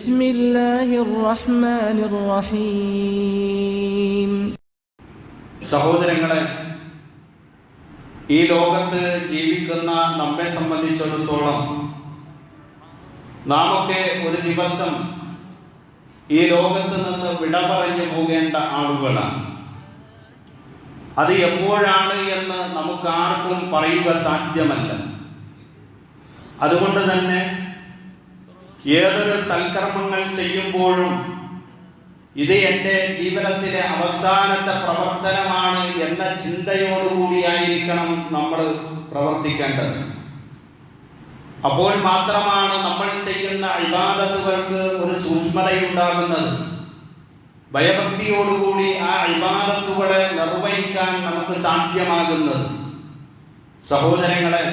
ബിസ്മില്ലാഹിർ റഹ്മാനിർ റഹീം. സഹോദരങ്ങളെ, ഈ ലോകത്ത് ജീവിക്കുന്ന നമ്മെ സംബന്ധിച്ചിടത്തോളം നാമൊക്കെ ഒരു ദിവസം ഈ ലോകത്ത് നിന്ന് വിട പറഞ്ഞു പോകേണ്ട ആളുകളാണ്. അത് എപ്പോഴാണ് എന്ന് നമുക്കാർക്കും പറയുക സാധ്യമല്ല. അതുകൊണ്ട് തന്നെ ഏതൊരു സൽക്കർമ്മങ്ങൾ ചെയ്യുമ്പോഴും ഇത് എൻ്റെ ജീവിതത്തിലെ അവസാനത്തെ പ്രവർത്തനമാണ് എന്ന ചിന്തയോടുകൂടിയായിരിക്കണം നമ്മൾ പ്രവർത്തിക്കേണ്ടത്. അപ്പോൾ മാത്രമാണ് നമ്മൾ ചെയ്യുന്ന ഇബാദത്തുകൾക്ക് ഒരു സൂക്ഷ്മതയുണ്ടാകുന്നത്. ഭയഭക്തിയോടുകൂടി ആ ഇബാദത്തുകളെ നിർവഹിക്കാൻ നമുക്ക് സാധ്യമാകുന്നത്. സഹോദരങ്ങളെ,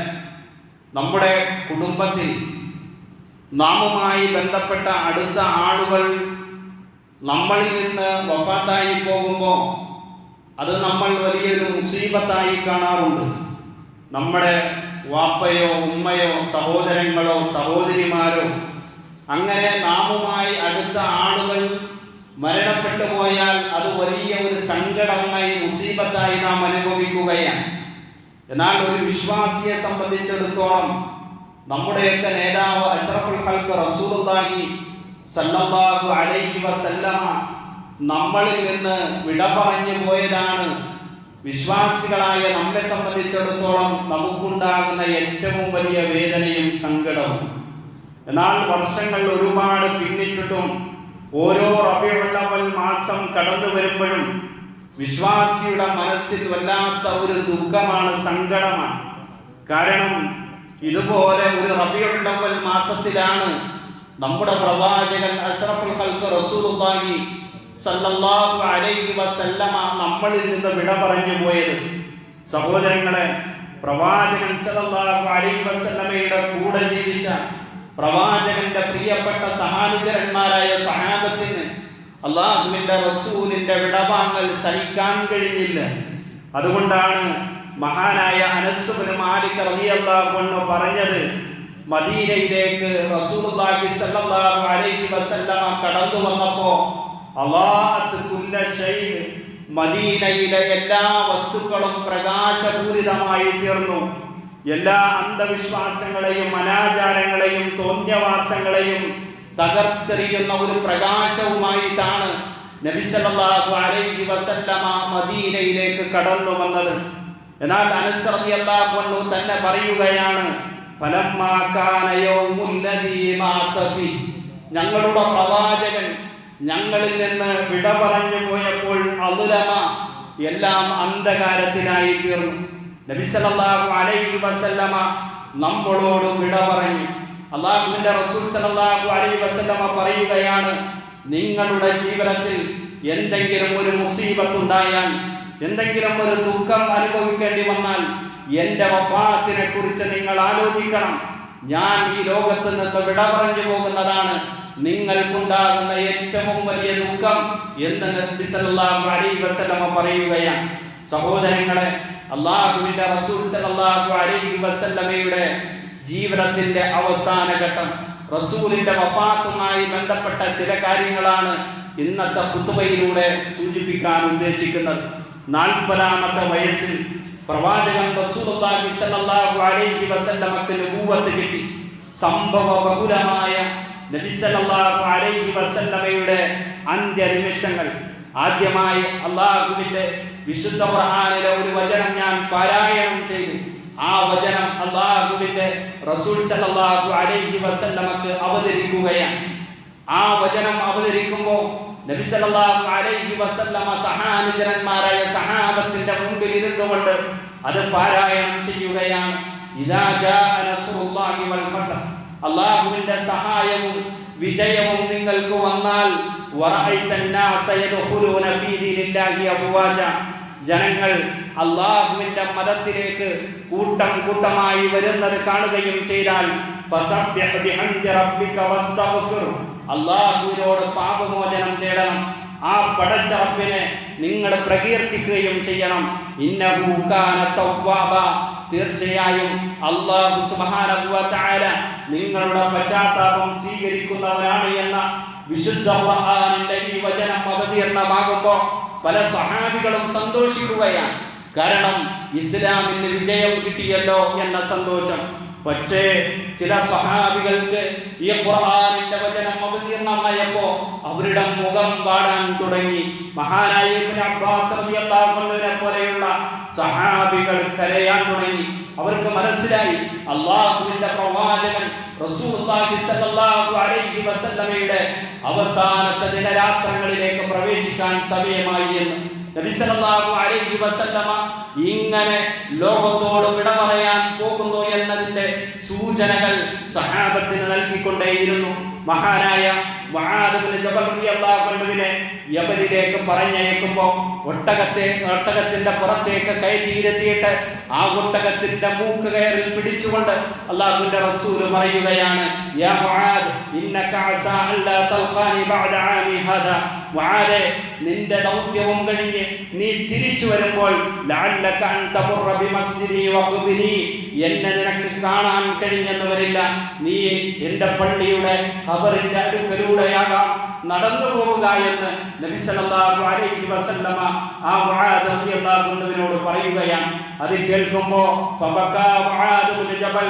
നമ്മുടെ കുടുംബത്തിൽ നാമുമായി ബന്ധപ്പെട്ട അടുത്ത ആളുകൾ നമ്മളിൽ നിന്ന് വഫാത്തായി പോകുമ്പോൾ അത് നമ്മൾ വലിയൊരു മുസീബത്തായി കാണാറുണ്ട്. നമ്മുടെ വാപ്പയോ ഉമ്മയോ സഹോദരങ്ങളോ സഹോദരിമാരോ അങ്ങനെ നാമുമായി അടുത്ത ആളുകൾ മരണപ്പെട്ടു പോയാൽ അത് വലിയ ഒരു സങ്കടമായി മുസീബത്തായി നാം അനുഭവിക്കുകയാണ്. എന്നാൽ ഒരു വിശ്വാസിയെ സംബന്ധിച്ചിടത്തോളം നമ്മുടെയൊക്കെ നേതാവ് അഷ്റഫുൽ ഖൽഖ് റസൂലുള്ളാഹി സല്ലല്ലാഹു അലൈഹി വസല്ലമ നമ്മളിൽ നിന്ന് വിട പറഞ്ഞു പോയതാണ് വിശ്വാസികളായ നമ്മെ സംബന്ധിച്ചിടത്തോളം നമുക്കുണ്ടാകുന്ന ഏറ്റവും വലിയ വേദനയും സങ്കടവും. എന്നാൽ വർഷങ്ങൾ ഒരുപാട് പിന്നിട്ടിട്ടും ഓരോ റബീഉൽ അവ്വൽ മാസം കടന്നു വരുമ്പോഴും വിശ്വാസിയുടെ മനസ്സിൽ വല്ലാത്ത ഒരു ദുഃഖമാണ്, സങ്കടമാണ്. കാരണം ഇതുപോലെ ഒരു റബീഉൽ അവ്വൽ മാസത്തിലാണ് നമ്മുടെ പ്രവാചകൻ അഷ്റഫുൽ ഖൽഖ് റസൂലുള്ളാഹി സല്ലല്ലാഹു അലൈഹി വസല്ലമ നമ്മളിൽ നിന്ന് വിട പറഞ്ഞു പോയത്. സഹോദരങ്ങളെ, പ്രവാചകൻ സല്ലല്ലാഹു അലൈഹി വസല്ലമയുടെ കൂടെ ജീവിച്ച പ്രവാചകന്റെ പ്രിയപ്പെട്ട സഹാനുചരന്മാരായ സ്വഹാബത്തിന് അല്ലാഹുവിന്റെ റസൂലിന്റെ വിടവാങ്ങൽ സഹിക്കാൻ കഴിഞ്ഞില്ല. അതുകൊണ്ടാണ് മഹാനായ അനസ് ഇബ്നു മാലിക് റളിയല്ലാഹു അൻഹു പറഞ്ഞത്, മദീനയിലേക്ക് റസൂലുള്ളാഹി സ്വല്ലല്ലാഹു അലൈഹി വസല്ലമ കടന്നു വന്നപ്പോൾ അളാഅത് കുല്ല ശൈ, മദീനയിലെ എല്ലാ വസ്തുക്കളും പ്രകാശപൂരിതമായി തീർന്നു. എല്ലാ അന്ധവിശ്വാസങ്ങളെയും അനാചാരങ്ങളെയും തോന്യവാസങ്ങളെയും തകർത്തെറിയുന്ന ഒരു പ്രകാശവുമായിട്ടാണ് നബി സല്ലല്ലാഹു അലൈഹി വസല്ലമ മദീനയിലേക്ക് കടന്നു വന്നത്. എന്നാൽ അനസ് റളിയല്ലാഹു അൻഹു തന്നെ പറയുകയാണ്, ഫലമ്മാ കാന യൗമുൽ ലദീ മാത ഫീ, ഞങ്ങളുടെ പ്രവാചകൻ ഞങ്ങളിൽ നിന്ന് വിട പറഞ്ഞു പോയപ്പോൾ അളുലമ, എല്ലാം അന്ധകാരത്തിനായി തീർന്നു. നബി സല്ലല്ലാഹു അലൈഹി വസല്ലമ നമ്മളോട് വിട പറഞ്ഞു. അല്ലാഹുവിന്റെ റസൂൽ സല്ലല്ലാഹു അലൈഹി വസല്ലമ പറയുകയാണ്, നിങ്ങളുടെ ജീവിതത്തിൽ എന്തെങ്കിലും ഒരു മുസീബത്ത് ഉണ്ടായാൽ, എന്തെങ്കിലും ഒരു ദുഃഖം അനുഭവിക്കേണ്ടി വന്നാൽ എൻ്റെ വഫാത്തിനെ കുറിച്ച് നിങ്ങൾ ആലോചിക്കണം. ഞാൻ ഈ ലോകത്ത് നിന്ന് വിട പറഞ്ഞു പോകുന്നതാണ് നിങ്ങൾക്കുണ്ടാകുന്ന ഏറ്റവും വലിയ ദുഃഖം എന്ന് നബി സല്ലല്ലാഹു അലൈഹി വസല്ലമ പറയുകയാണ്. സഹോദരങ്ങളെ, അല്ലാഹുവിന്റെ റസൂൽ സല്ലല്ലാഹു അലൈഹി വസല്ലമയുടെ ജീവിതത്തിന്റെ അവസാന ഘട്ടം, റസൂലിന്റെ വഫാത്തുമായി ബന്ധപ്പെട്ട ചില കാര്യങ്ങളാണ് ഇന്നത്തെ ഖുതുബയിലൂടെ സൂചിപ്പിക്കാൻ ഉദ്ദേശിക്കുന്നത്. 40-ാമത്തെ വയസ്സിൽ പ്രവാചകൻ റസൂലുള്ളാഹി സ്വല്ലല്ലാഹു അലൈഹി വസല്ലമക്ക് നബുവത്ത് കിട്ടി. സംഭവ ബഹുലമായ നബി സല്ലല്ലാഹു അലൈഹി വസല്ലമയുടെ അന്ത്യനിമിഷങ്ങൾ. ആദ്യമായി അല്ലാഹുവിന്റെ വിശുദ്ധ ഖുർആനിലെ ഒരു വചനം ഞാൻ പാരായണം ചെയ്തു. ആ വചനം അല്ലാഹുവിന്റെ റസൂൽ സല്ലല്ലാഹു അലൈഹി വസല്ലമക്ക് അവതരിക്കുകയാണ്. ആ വചനം അവതരിക്കുമ്പോൾ നബി സല്ലല്ലാഹു അലൈഹി വസല്ലമ സഹാനുചരന്മാരായ സഹാബത്തിന്റെ മുമ്പിൽ ഇരുന്നുകൊണ്ട് അത് പാരായണം ചെയ്യുകയാണ്. ഇദാ ജാഅ നസ്റുല്ലാഹി വൽ ഫത്ഹ്, അല്ലാഹുവിന്റെ സഹായവും വിജയവും നിങ്ങൾക്ക് വന്നാൽ, വറഅയ്തൻ നാസ യദ്ഖുലൂന ഫീ ദീനില്ലാഹി അഫ്വാജ, ജനങ്ങൾ അല്ലാഹുവിന്റെ മതത്തിലേക്ക് കൂട്ടം കൂട്ടമായി വരുന്നത് കാണുകയും ചെയ്താൽ, ഫസബ്ബിഹ് ബിഹംദി റബ്ബിക വസ്തഗ്ഫിർ, അല്ലാഹുവിനോട് പാപമോചനം തേടണം. ആ പടച്ച റബ്ബിനെ നിങ്ങൾ പ്രകീർത്തിക്കുകയും ചെയ്യണം. ഇന്നഹു കാന തവ്വാബ, തീർച്ചയായും അല്ലാഹു സുബ്ഹാനഹു വ തആല നിങ്ങളുടെ പശ്ചാത്താപം സ്വീകരിക്കുന്നവനാണ് എന്ന വിശുദ്ധ ഖുർആനിന്റെ ഈ വചനം അവതീർണമാകുമ്പോൾ പല സ്വഹാബികളും സന്തോഷിക്കുകയാണ്. കാരണം ഇസ്ലാമിന് വിജയം കിട്ടിയല്ലോ എന്ന സന്തോഷം. പക്ഷേ ചില സ്വഹാബികൾക്ക് ഈ ഖുർആനിന്റെ വചനം അവതീർണമായപ്പോൾ അവരുടെ മുഖം വാടാൻ തുടങ്ങി. മഹാനായ ഇബ്നു അബ്ബാസ് റളിയല്ലാഹു അൻഹുവിനെ പോലെയുള്ള സ്വഹാബികൾ കരയാൻ തുടങ്ങി. അവർക്ക് മനസ്സിലായി അല്ലാഹുവിന്റെ പ്രവാചകൻ റസൂലുള്ളാഹി സ്വല്ലല്ലാഹു അലൈഹി വസല്ലമയുടെ അവസാനത്തെ ദിനരാത്രങ്ങളിലേക്ക് പ്രവേശിക്കാൻ സമയമായി എന്ന്. നബി സല്ലല്ലാഹു അലൈഹി വസല്ലമ ഇങ്ങനെ ലോകത്തോട് വിട പറയാൻ പോകുന്നു എന്നതിന്റെ സൂചനകൾ സഹാബത്തിന് നൽകിക്കൊണ്ടേയിരുന്നു. മഹാനായ മുആദ് ഇബ്നു ജബൽ റളിയല്ലാഹു അൻഹുവിനെ യമനിലേക്ക് പറഞ്ഞയക്കുമ്പോൾ ഒട്ടകത്തിന്റെ പുറത്തേക്ക് കയറ്റിയിരുത്തിയിട്ട് ആ ഒട്ടകത്തിന്റെ മൂക്ക് കയറിൽ പിടിച്ചുകൊണ്ട് അല്ലാഹുവിന്റെ റസൂൽ പറയുകയാണ്, യാ മുആദ് ഇന്നക അസാ അല്ലാ തൽഖാനി ബഅദ ആമി ഹാദാ. മുആദേ, നിന്റെ ദൗത്യവും കഴിഞ്ഞ് നീ തിരിച്ചു വരുമ്പോൾ ലഅല്ലക അൻ തമുറ ബിമസ്ജിദി വഖബ്രി, എന്നെ നിനക്ക് കാണാൻ കഴിഞ്ഞെന്ന് വരില്ല. നീ എൻ്റെ പള്ളിയുടെ ഖബറിന്റെ അടുക്കലൂടെയാകാം നടന്നു പോവുക എന്ന് നബി സല്ലല്ലാഹു അലൈഹി വസല്ലമ ആ മുആദ് റളിയല്ലാഹു അൻഹുവിനോട് പറയുകയാണ്. അത് കേൾക്കുമ്പോൾ ഫബകാ മുആദ് ഇബ്നു ജബൽ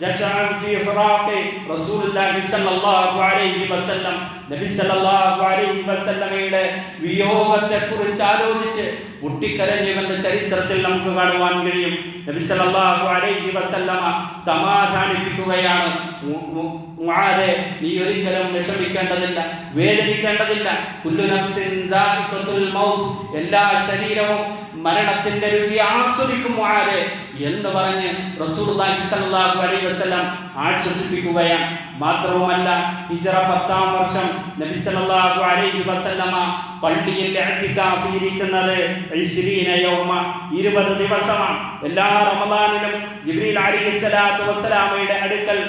ജശഅൻ ഫീ ഫിറാഖി റസൂലുള്ളാഹി സല്ലല്ലാഹു അലൈഹി വസല്ലം. നബി സല്ലല്ലാഹു അലൈഹി വസല്ലമയുടെ വിയോഗത്തെക്കുറിച്ച് ആലോചിച്ച് പൊട്ടിക്കരഞ്ഞവന്റെ ചരിത്രത്തിൽ നമുക്ക് കാണുവാൻ കഴിയും. നബി സല്ലല്ലാഹു അലൈഹി വസല്ലമ സമാധാനിപ്പിക്കുകയാണ്, മുആദേ, നീ ഒരിക്കലും വിഷമിക്കേണ്ടതില്ല, വേദനിക്കേണ്ടതില്ല. കുല്ലു നഫ്സിൻ ദാഇഖത്തുൽ മൗത്ത്, എല്ലാ ശരീരവും മരണത്തിന്റെ രുചി ആസ്വദിക്കും മുആദേ എന്ന് പറഞ്ഞ് റസൂലുള്ളാഹി സ്വല്ലല്ലാഹു അലൈഹി വസല്ലം ആശ്വസിപ്പിക്കുകയാണ്. മാത്രവുമല്ല, ഹിജ്റ 10-ാം വർഷം നബി സല്ലല്ലാഹു അലൈഹി വസല്ലമ പള്ളിയിൽ ഇഅ്തികാഫ് ഇരിക്കുന്നത് 20 യൗമ, 20 ദിവസമാണ്. എല്ലാ റമദാനിലും ജിബ്രീൽ അലൈഹിസ്സലാത്തു വസ്സലാമയുടെ അടുക്കൽ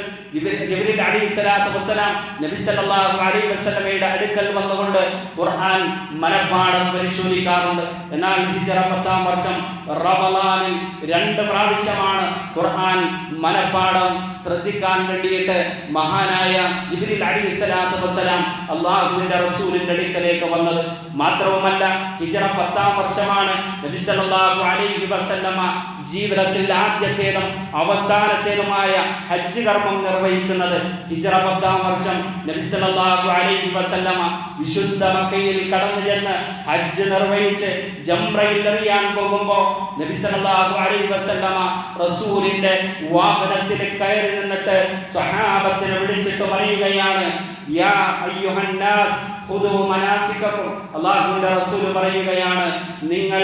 ജിബ്രീൽ അലൈഹിസ്സലാത്തു വസ്സലാം നബി സല്ലല്ലാഹു അലൈഹി വസല്ലമയുടെ അടുക്കൽ വന്നുകൊണ്ട് ഖുർആൻ മനപ്പാഠം പരിശോധിക്കാറുണ്ട്. എന്നാൽ ഹിജ്റ 10-ാം വർഷം റമദാനിൽ 2 പ്രാവശ്യമാണ് ഖുർആൻ മനപ്പാഠം ശ്രദ്ധിക്കാൻ വേണ്ടിയിട്ട് മഹാനായ ജിബ്രീൽ അലൈഹിസ്സലാത്തു വസ്സലാം അല്ലാഹുവിന്റെ റസൂലിന്റെ അടുക്കലേക്ക് വന്നത്. മാത്രവുമല്ല, ഹിജ്റ 10-ാം വർഷമാണ് നബി സല്ലല്ലാഹു അലൈഹി വസല്ലമ ജീവിതത്തിൽ ആദ്യത്തേതും അവസാനത്തേതുമായ ഹജ്ജ് കർമ്മം നിർവഹിക്കുന്നത്. ഹിജ്റ 10-ാം വർഷം നബി സല്ലല്ലാഹു അലൈഹി വസല്ലമ വിശുദ്ധ മക്കയിൽ കടന്നു ചെന്ന് ഹജ്ജ് നിർവഹിച്ച് ജംറയിൽ എറിയാൻ പോകുമ്പോൾ നബി സല്ലല്ലാഹു അലൈഹി വസല്ലമ റസൂലിന്റെ വാഹനത്തിൽ കയറി നിന്നിട്ട് സ്വഹാബത്തിനെ വിളിച്ചിട്ട് പറയുകയാണ്, യാ അയ്യുഹൻ നാസ് ഖുദൂ മനാസികകും. അല്ലാഹുവിന്റെ റസൂൽ പറയുകയാണ്, നിങ്ങൾ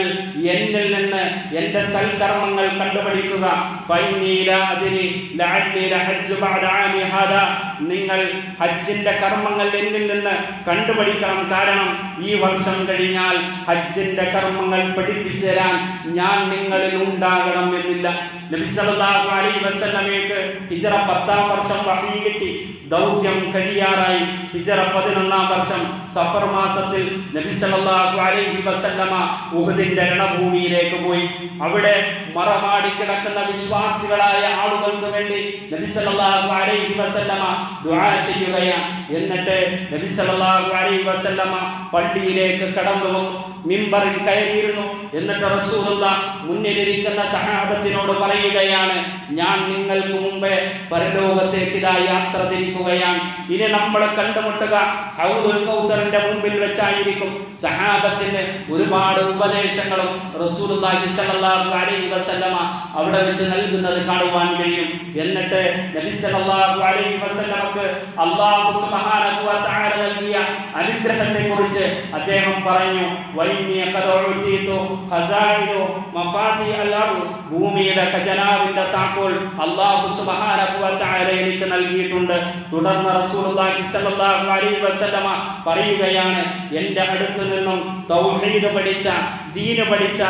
എന്നിൽ നിന്ന് എൻ്റെ സൽക്കർമ്മങ്ങൾ കണ്ടുപഠിക്കുക. ഫൈനി ലാ അദ്രി ലഅല്ലി ലഹജ്ജു ബഅദ ആമി ഹാദാ, നിങ്ങൾ ഹജ്ജിന്റെ കർമ്മങ്ങൾ എന്നിൽ നിന്ന് കണ്ടുപഠിക്കണം. കാരണം ഈ വർഷം കഴിഞ്ഞാൽ ഹജ്ജിന്റെ കർമ്മങ്ങൾ പഠിപ്പിച്ചു തരാൻ ഞാൻ നിങ്ങളിൽ ഉണ്ടാകണം എന്നില്ല. നബി സല്ലല്ലാഹു അലൈഹി വസല്ലമയ്ക്ക് ഹിജ്റ 10-ാം വർഷം വഹീ കിട്ടി, ദൗത്യം കഴിയാറായി. ഹിജ്റ 11-ാം വർഷം സഫർ മാസത്തിൽ നബി സല്ലല്ലാഹു അലൈഹി വസല്ലമ ഉഹദിന്റെ രണഭൂമിയിലേക്ക് പോയി. അവിടെ മറമാടി കിടക്കുന്ന വിശ്വാസികളായ ആളുകൾക്ക് വേണ്ടി നബി സല്ലല്ലാഹു അലൈഹി വസല്ലമ ദുആ ചെയ്യുകയാണ്. എന്നിട്ട് നബി സല്ലല്ലാഹു അലൈഹി വസല്ലമ പള്ളിയിലേക്ക് കടന്നു വന്നു, മിമ്പറിൽ കയറിയിരുന്നു. എന്നിട്ട് റസൂലുള്ളാഹ് മുന്നിലിരിക്കുന്ന സഹാബത്തിനോട് പറയുകയാണ്, ഞാൻ നിങ്ങൾക്ക് മുമ്പേ പരലോകത്തേക്ക് യാത്ര തിരിക്കുകയാണ്. ഇനി നമ്മൾ കണ്ടുമുട്ടുക ഹൗദുൽ കൗസറിന്റെ മുമ്പിൽ വെച്ചായിരിക്കും. സഹാബത്തിന് ഒരുപാട് ഉപദേശങ്ങളും റസൂലുള്ളാഹി സ്വല്ലല്ലാഹു അലൈഹി വസല്ലമ അവിടെ വെച്ച് നൽകുന്നത് കാണുവാൻ കഴിയും. എന്നിട്ട് നബി സല്ലല്ലാഹു അലൈഹി വസല്ലമക്ക് അല്ലാഹു സുബ്ഹാനഹു വ തആല നൽകിയ അനുഗ്രഹത്തെക്കുറിച്ച് അദ്ദേഹം പറഞ്ഞു, വൈനി ഖദഉതീതു ഖസായിനു മഫാതി അൽ-അർദ്, ഭൂമിയുടെ ഖജനാവിന്റെ താക്കോൽ അല്ലാഹു സുബ്ഹാനഹു വ തആല എനിക്ക് നൽകിയിട്ടുണ്ട്. തുടർന്ന് റസൂലുള്ളാഹി സ്വല്ലല്ലാഹു സല്ലല്ലാഹു അലൈഹി വസല്ലമ പറയുകയാണ്, എൻ്റെ അടുത്ത് നിന്നും തൗഹീദ് പഠിച്ച, ദീന് പഠിച്ച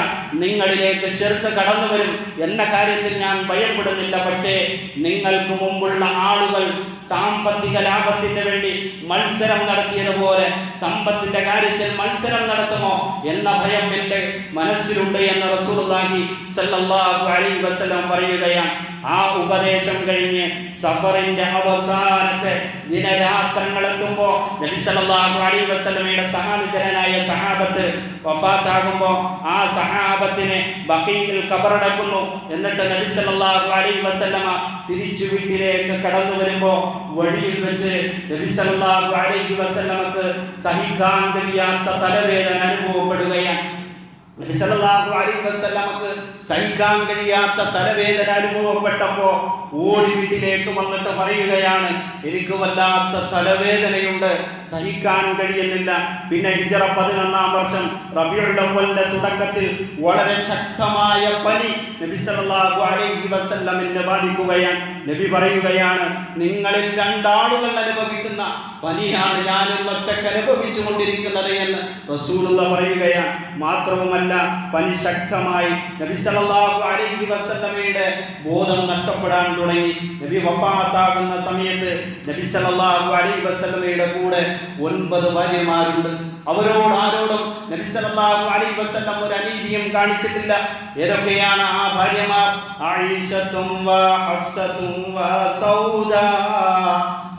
നിങ്ങളിലേക്ക് ശിർക്ക് കടന്നു വരും എന്ന കാര്യത്തിൽ ഞാൻ ഭയപ്പെടുന്നില്ല. പക്ഷേ നിങ്ങൾക്ക് മുമ്പുള്ള ആളുകൾ സാമ്പത്തിക ലാഭത്തിന് വേണ്ടി മത്സരം നടത്തിയതുപോലെ സമ്പത്തിന്റെ കാര്യത്തിൽ മത്സരം നടത്തുമോ എന്ന ഭയം എൻ്റെ മനസ്സിലുണ്ട് എന്ന് റസൂലുള്ളാഹി സ്വല്ലല്ലാഹു അലൈഹി വസല്ലം പറയുകയാണ്. ആ ഉപദേശം കഴിഞ്ഞ് സഫറിന്റെ അവസാനത്തെ ദിനരാത്രങ്ങളെത്തുമ്പോൾ നബി സല്ലല്ലാഹു അലൈഹി വസല്ലമയുടെ സഹാനുജനായ സഹാബത്ത് വഫാത്താകുമ്പോൾ ആ സഹാബത്തിനെ ബഖീയിൽ ഖബറടക്കുന്നു. എന്നിട്ട് നബി സല്ലല്ലാഹു അലൈഹി വസല്ലമ തിരിച്ചു വീട്ടിലേക്ക് കടന്നു വരുമ്പോൾ വഴിയിൽ വെച്ച് നബി സല്ലല്ലാഹു അലൈഹി വസല്ലമക്ക് സഹിക്കാൻ കഴിയാത്ത തലവേദന അനുഭവപ്പെടുകയാണ്. നബി സല്ലല്ലാഹു അലൈഹി വസല്ലമക്ക് സഹിക്കാൻ കഴിയാത്ത തലവേദന അനുഭവപ്പെട്ടപ്പോൾ ഓടി വീട്ടിലേക്ക് വന്നിട്ട് പറയുകയാണ്, എനിക്ക് വല്ലാത്ത തലവേദനയുണ്ട്, സഹിക്കാൻ കഴിയുന്നില്ല. പിന്നെ ഹിജ്റ 11-ാം വർഷം റബീഉൽ അവ്വലിന്റെ തുടക്കത്തിൽ വളരെ ശക്തമായ പനി നബി സല്ലല്ലാഹു അലൈഹി വസല്ലമിനെ ബാധിക്കുകയാണ്. നബി പറയുകയാണ്, നിങ്ങളിൽ രണ്ടാളുകൾ അനുഭവിക്കുന്ന പനിയാണ് ഞാനും ഒറ്റയ്ക്ക് അനുഭവിച്ചു കൊണ്ടിരിക്കുന്നത് എന്ന് റസൂലുള്ളാഹി പറയുകയാണ്. മാത്രവുമല്ല, പനി ശക്തമായി നബി സല്ലല്ലാഹു അലൈഹി വസല്ലമയുടെ ബോധം നഷ്ടപ്പെടാൻ തുടങ്ങി. നബി വഫാത്താകുന്ന സമയത്ത് നബി സല്ലല്ലാഹു അലൈഹി വസല്ലമയുടെ കൂടെ 9 ഭാര്യമാരുണ്ട്. അവരോട് ആരോടും നബി സല്ലല്ലാഹു അലൈഹി വസല്ലം ഒരു അനീതിയും കാണിച്ചിട്ടില്ല. ഏതൊക്കെയാണ് ആ ഭാര്യമാർ? ആയിഷത്തും വ ഹഫ്സത്തും വ സൗദാ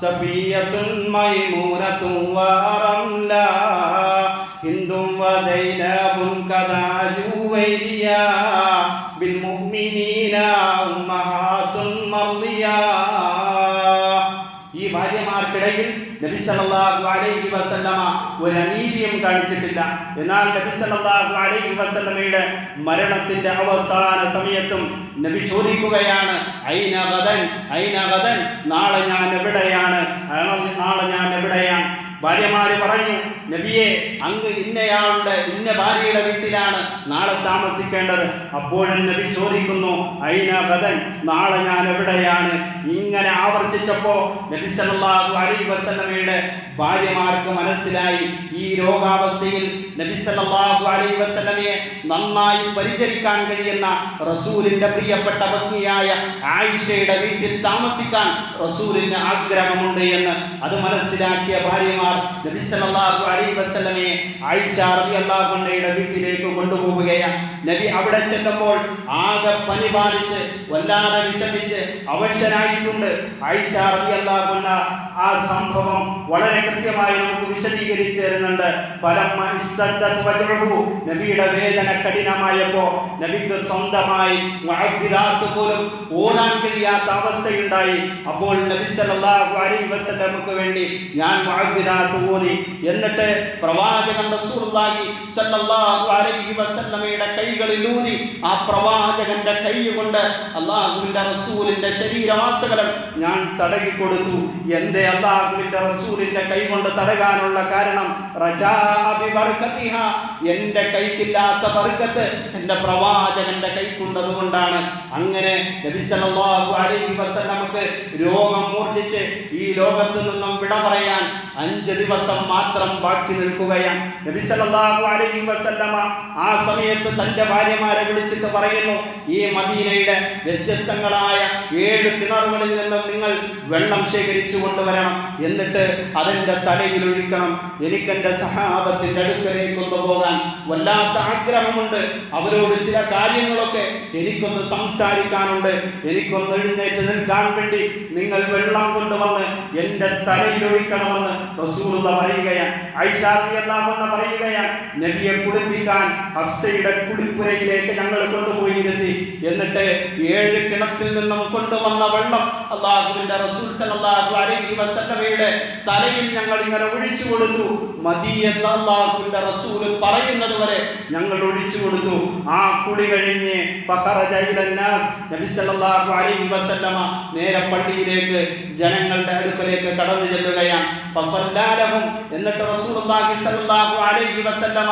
സഫിയത്തുൻ മൈമൂനത്തും വ റംല ഹിന്ദും വ സൈനബുൻ കദാ ജുവൈരിയ ബിൽ മുഅ്മിനീന ഉമ്മഹാത്തുൻ മർദിയ. ഈ ഭാര്യമാർക്കിടയിൽ നബി സല്ലല്ലാഹു അലൈഹി വസല്ലമ ഒരു അനീതിയും കാണിച്ചിട്ടില്ല. എന്നാൽ നബി സല്ലല്ലാഹു അലൈഹി വസല്ലമയുടെ മരണത്തിന്റെ അവസാന സമയത്തും നബി ചോദിക്കുകയാണ്, ഐന ഗദൻ, ഐന ഗദൻ, നാളെ ഞാൻ എവിടെയാണ്, നാളെ ഞാൻ എവിടെയാണ്? ഭാര്യമാര് പറഞ്ഞു, നബിയെ, അങ്ങ് ഇന്നയാളുടെ ഇന്ന ഭാര്യയുടെ വീട്ടിലാണ് നാളെ താമസിക്കേണ്ടത്. അപ്പോഴും നബി ചോദിക്കുന്നു, ഐന ഗദൻ, നാളെ ഞാൻ എവിടെയാണ്? ഇങ്ങനെ ആവർത്തിച്ചപ്പോ നബി സല്ലല്ലാഹു അലൈഹി വസല്ലമയുടെ ഭാര്യമാർക്ക് മനസ്സിലായി, ഈ രോഗാവസ്ഥയിൽ നബി സല്ലല്ലാഹു അലൈഹി വസല്ലമയെ നന്നായി പരിചരിക്കാൻ കഴിയുന്ന റസൂലിന്റെ പ്രിയപ്പെട്ട പത്നിയായ ആയിഷയുടെ വീട്ടിൽ താമസിക്കാൻ റസൂലിന് ആഗ്രഹമുണ്ട് എന്ന് അത് മനസ്സിലാക്കിയ ഭാര്യമാർ നബി സല്ലല്ലാഹു അലൈഹി വസല്ലമയെ ആയിഷ റളിയല്ലാഹു അൻഹയുടെ വീട്ടിലേക്ക് കൊണ്ടുപോവുകയാണ്. നബി അവിടെ ചെല്ലുമ്പോൾ ആകെ പനി ബാധിച്ച് വല്ലാതെ വിഷമിച്ച് അവശനായിട്ടുണ്ട്. ആയിഷ റളിയല്ലാഹു അൻഹ ആ സംഭവം വളരെ കൃത്യമായി നമുക്ക് വിശദീകരിച്ചു തരുന്നുണ്ട്. നബിയുടെ വേദന കഠിനമായപ്പോ നബിക്ക് സ്വന്തമായി മുഅവ്വിദാത്ത് പോലും ഓടാൻ കഴിയാത്ത അവസ്ഥയുണ്ടായി. അപ്പോൾ നബി സല്ലല്ലാഹു അലൈഹി വസല്ലമക്ക് വേണ്ടി ഞാൻ മുഅവ്വിദാത്ത് ഓതി. എന്നിട്ട് പ്രവാചകൻ റസൂലുള്ളാഹി സല്ലല്ലാഹു അലൈഹി വസല്ലമയുടെ കൈകളിൽ ഊതി ആ പ്രവാചകന്റെ കൈ കൊണ്ട് അല്ലാഹുവിന്റെ റസൂലിന്റെ ശരീരമാസകലം ഞാൻ തടകി കൊടുത്തു. എന്തേ അല്ലാഹുവിന്റെ റസൂലിന്റെ കൈ കൊണ്ട് തടകാനുള്ള കാരണം? എന്റെ കൈക്കില്ലാത്ത ബർക്കത്ത് എന്റെ പ്രവാചകന്റെ കൈക്കുണ്ടതുകൊണ്ടാണ്. അങ്ങനെ നബി സല്ലല്ലാഹു അലൈഹി വസല്ലമക്ക് രോഗം മൂർച്ഛിച്ച് ഈ ലോകത്ത് നിന്നും വിട പറയാൻ 5 ദിവസം മാത്രം ബാക്കി നിൽക്കുകയാണ്. നബി സല്ലല്ലാഹു അലൈഹി വസല്ലമ ആ സമയത്ത് തന്റെ ഭാര്യമാരെ വിളിച്ചിട്ട് പറയുന്നു, ഈ മദീനയുടെ വ്യത്യസ്തങ്ങളായ 7 കിണറുകളിൽ നിന്നും നിങ്ങൾ വെള്ളം ശേഖരിച്ചു കൊണ്ടുവരണം. എന്നിട്ട് അതെന്റെ തലയിൽ ഒഴിക്കണം. എനിക്കെന്റെ സഹാബത്തിന്റെ അടുക്കലേക്ക് കൊണ്ടുപോകാൻ വല്ലാത്ത ആഗ്രഹമുണ്ട്. അവരോട് ചില കാര്യങ്ങളൊക്കെ എനിക്കൊന്ന് സംസാരിക്കാനുണ്ട്. എനിക്കൊന്ന് എഴുന്നേറ്റ് നിൽക്കാൻ വേണ്ടി നിങ്ങൾ വെള്ളം കൊണ്ടുവന്ന് എന്റെ തലയിൽ ഒഴിക്കണമെന്ന് റസൂലുള്ളാഹി പറയുകയാണ്. ആയിഷ റളിയല്ലാഹു അൻഹ പറയുകയാണ്, നബിയെ കുളിപ്പിക്കാൻ ഹഫ്സയുടെ കുളിപ്പുരയിലേക്ക് ഞങ്ങൾ കൊണ്ടുപോയിരുത്തി. എന്നിട്ട് 7 കിണറ്റിൽ നിന്നും കൊണ്ടുവന്ന വെള്ളം അല്ലാഹുവിന്റെ റസൂൽ സല്ലല്ലാഹു അലൈഹി വസല്ലമയുടെ തലയിൽ ഞങ്ങൾ ഇങ്ങനെ ഒഴിച്ചു കൊടുത്തു. മദി എന്ന അല്ലാഹുവിന്റെ റസൂൽ പറയുന്നത് വരെ ഞങ്ങൾ ഒഴിച്ചു കൊടുത്തു. ആ കുളി കഴിഞ്ഞ് ഫഖറജ ഇലന്നാസ്, നബി സല്ലല്ലാഹു അലൈഹി വസല്ലമ നേരെ പള്ളിയിലേക്ക് ജനങ്ങളുടെ അടുക്കലേക്ക് കടന്നു ചെല്ലുകയാണ്. ഫസല്ലാ സജദാലഹും എന്നിട്ട് റസൂലുള്ളാഹി സ്വല്ലല്ലാഹു അലൈഹി വസല്ലമ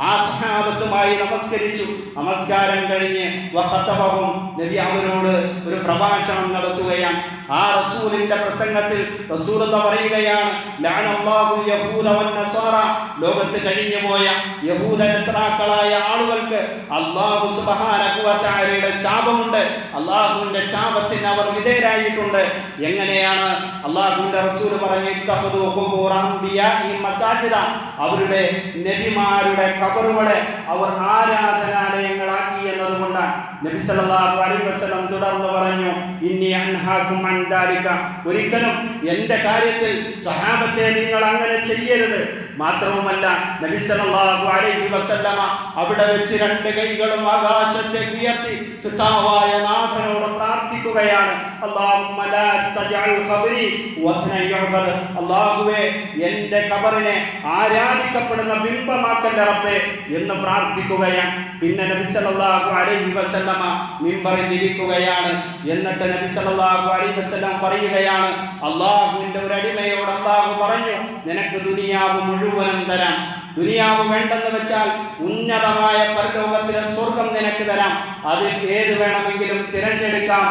ആ സഹാബത്തുമായി നമസ്കരിച്ചു. നമസ്കാരം കഴിഞ്ഞ് വഖതബഹും നബി അവരോട് ഒരു പ്രഭാഷണം നടത്തുകയാണ്. ആ റസൂലിന്റെ പ്രസംഗത്തിൽ റസൂലുള്ളാഹി പറയുകയാണ്, ലഅനല്ലാഹു യഹൂദ വന്നസാറ, ലോകത്ത് കഴിഞ്ഞുപോയ യഹൂദ നസ്രാക്കളായ ആളുകൾക്ക് അല്ലാഹു സുബ്ഹാനഹു വ തആലയുടെ ശാപമുണ്ട്. അല്ലാഹുവിന്റെ ശാപത്തിന് അവർ വിധേയരായിട്ടുണ്ട്. എങ്ങനെയാണ്? അല്ലാഹുവിന്റെ റസൂൽ പറഞ്ഞു, ഇത്തഖദു ഖുബൂറ അംബിയാഇ മസാജിദ, അവരുടെ നബിമാരുടെ ഖബറുകളെ അവർ ആരാധനാലയങ്ങളാക്കി എന്നതുകൊണ്ടാണ്. നബി സല്ലല്ലാഹു അലൈഹി വസല്ലം തുടർന്ന് പറഞ്ഞു, ഇന്നി അൻഹാകും അൻ ദാലിക, ഒരിക്കലും എൻ്റെ കാര്യത്തിൽ സ്വഹാബത്തെ നിങ്ങൾ അങ്ങനെ ചെയ്യരുത്. മാത്രവുമല്ല നബി സല്ലല്ലാഹു അലൈഹി വസല്ലമ അവിടെ വെച്ച് രണ്ട് കൈകളും ആകാശത്തേക്ക് ഉയർത്തി സുത്താവായ നാഥനോട് പ്രാർത്ഥിക്കുകയാണ്, അല്ലാഹുമ്മ ലാ തജഅൽ ഖബരി വസ്ന യുഅബദ്, അല്ലാഹുവേ എൻ്റെ ഖബറിനെ ആരാധിക്കപ്പെടുന്ന ബിംബമാക്കല്ലേ റബ്ബേ എന്ന് പ്രാർത്ഥിക്കുകയാണ്. പിന്നെ നബി സല്ലല്ലാഹു അലൈഹി വസല്ലമ മിമ്പറിൽ ഇരിക്കുകയാണ്. എന്നിട്ട് നബി സല്ലല്ലാഹു അലൈഹി വസല്ലം പറയുകയാണ്, അല്ലാഹുവിന്റെ ഒരു അടിമയോട് അല്ലാഹു പറഞ്ഞു, നിനക്ക് ദുനിയാവ് മുഴുവനും തരാം. ദുനിയാവ് വേണ്ടെന്ന് വെച്ചാൽ ഉന്നതമായ പരലോകത്തിലെ സ്വർഗം നിനക്ക് തരാം, അതിൽ ഏത് വേണമെങ്കിലും തിരഞ്ഞെടുക്കാം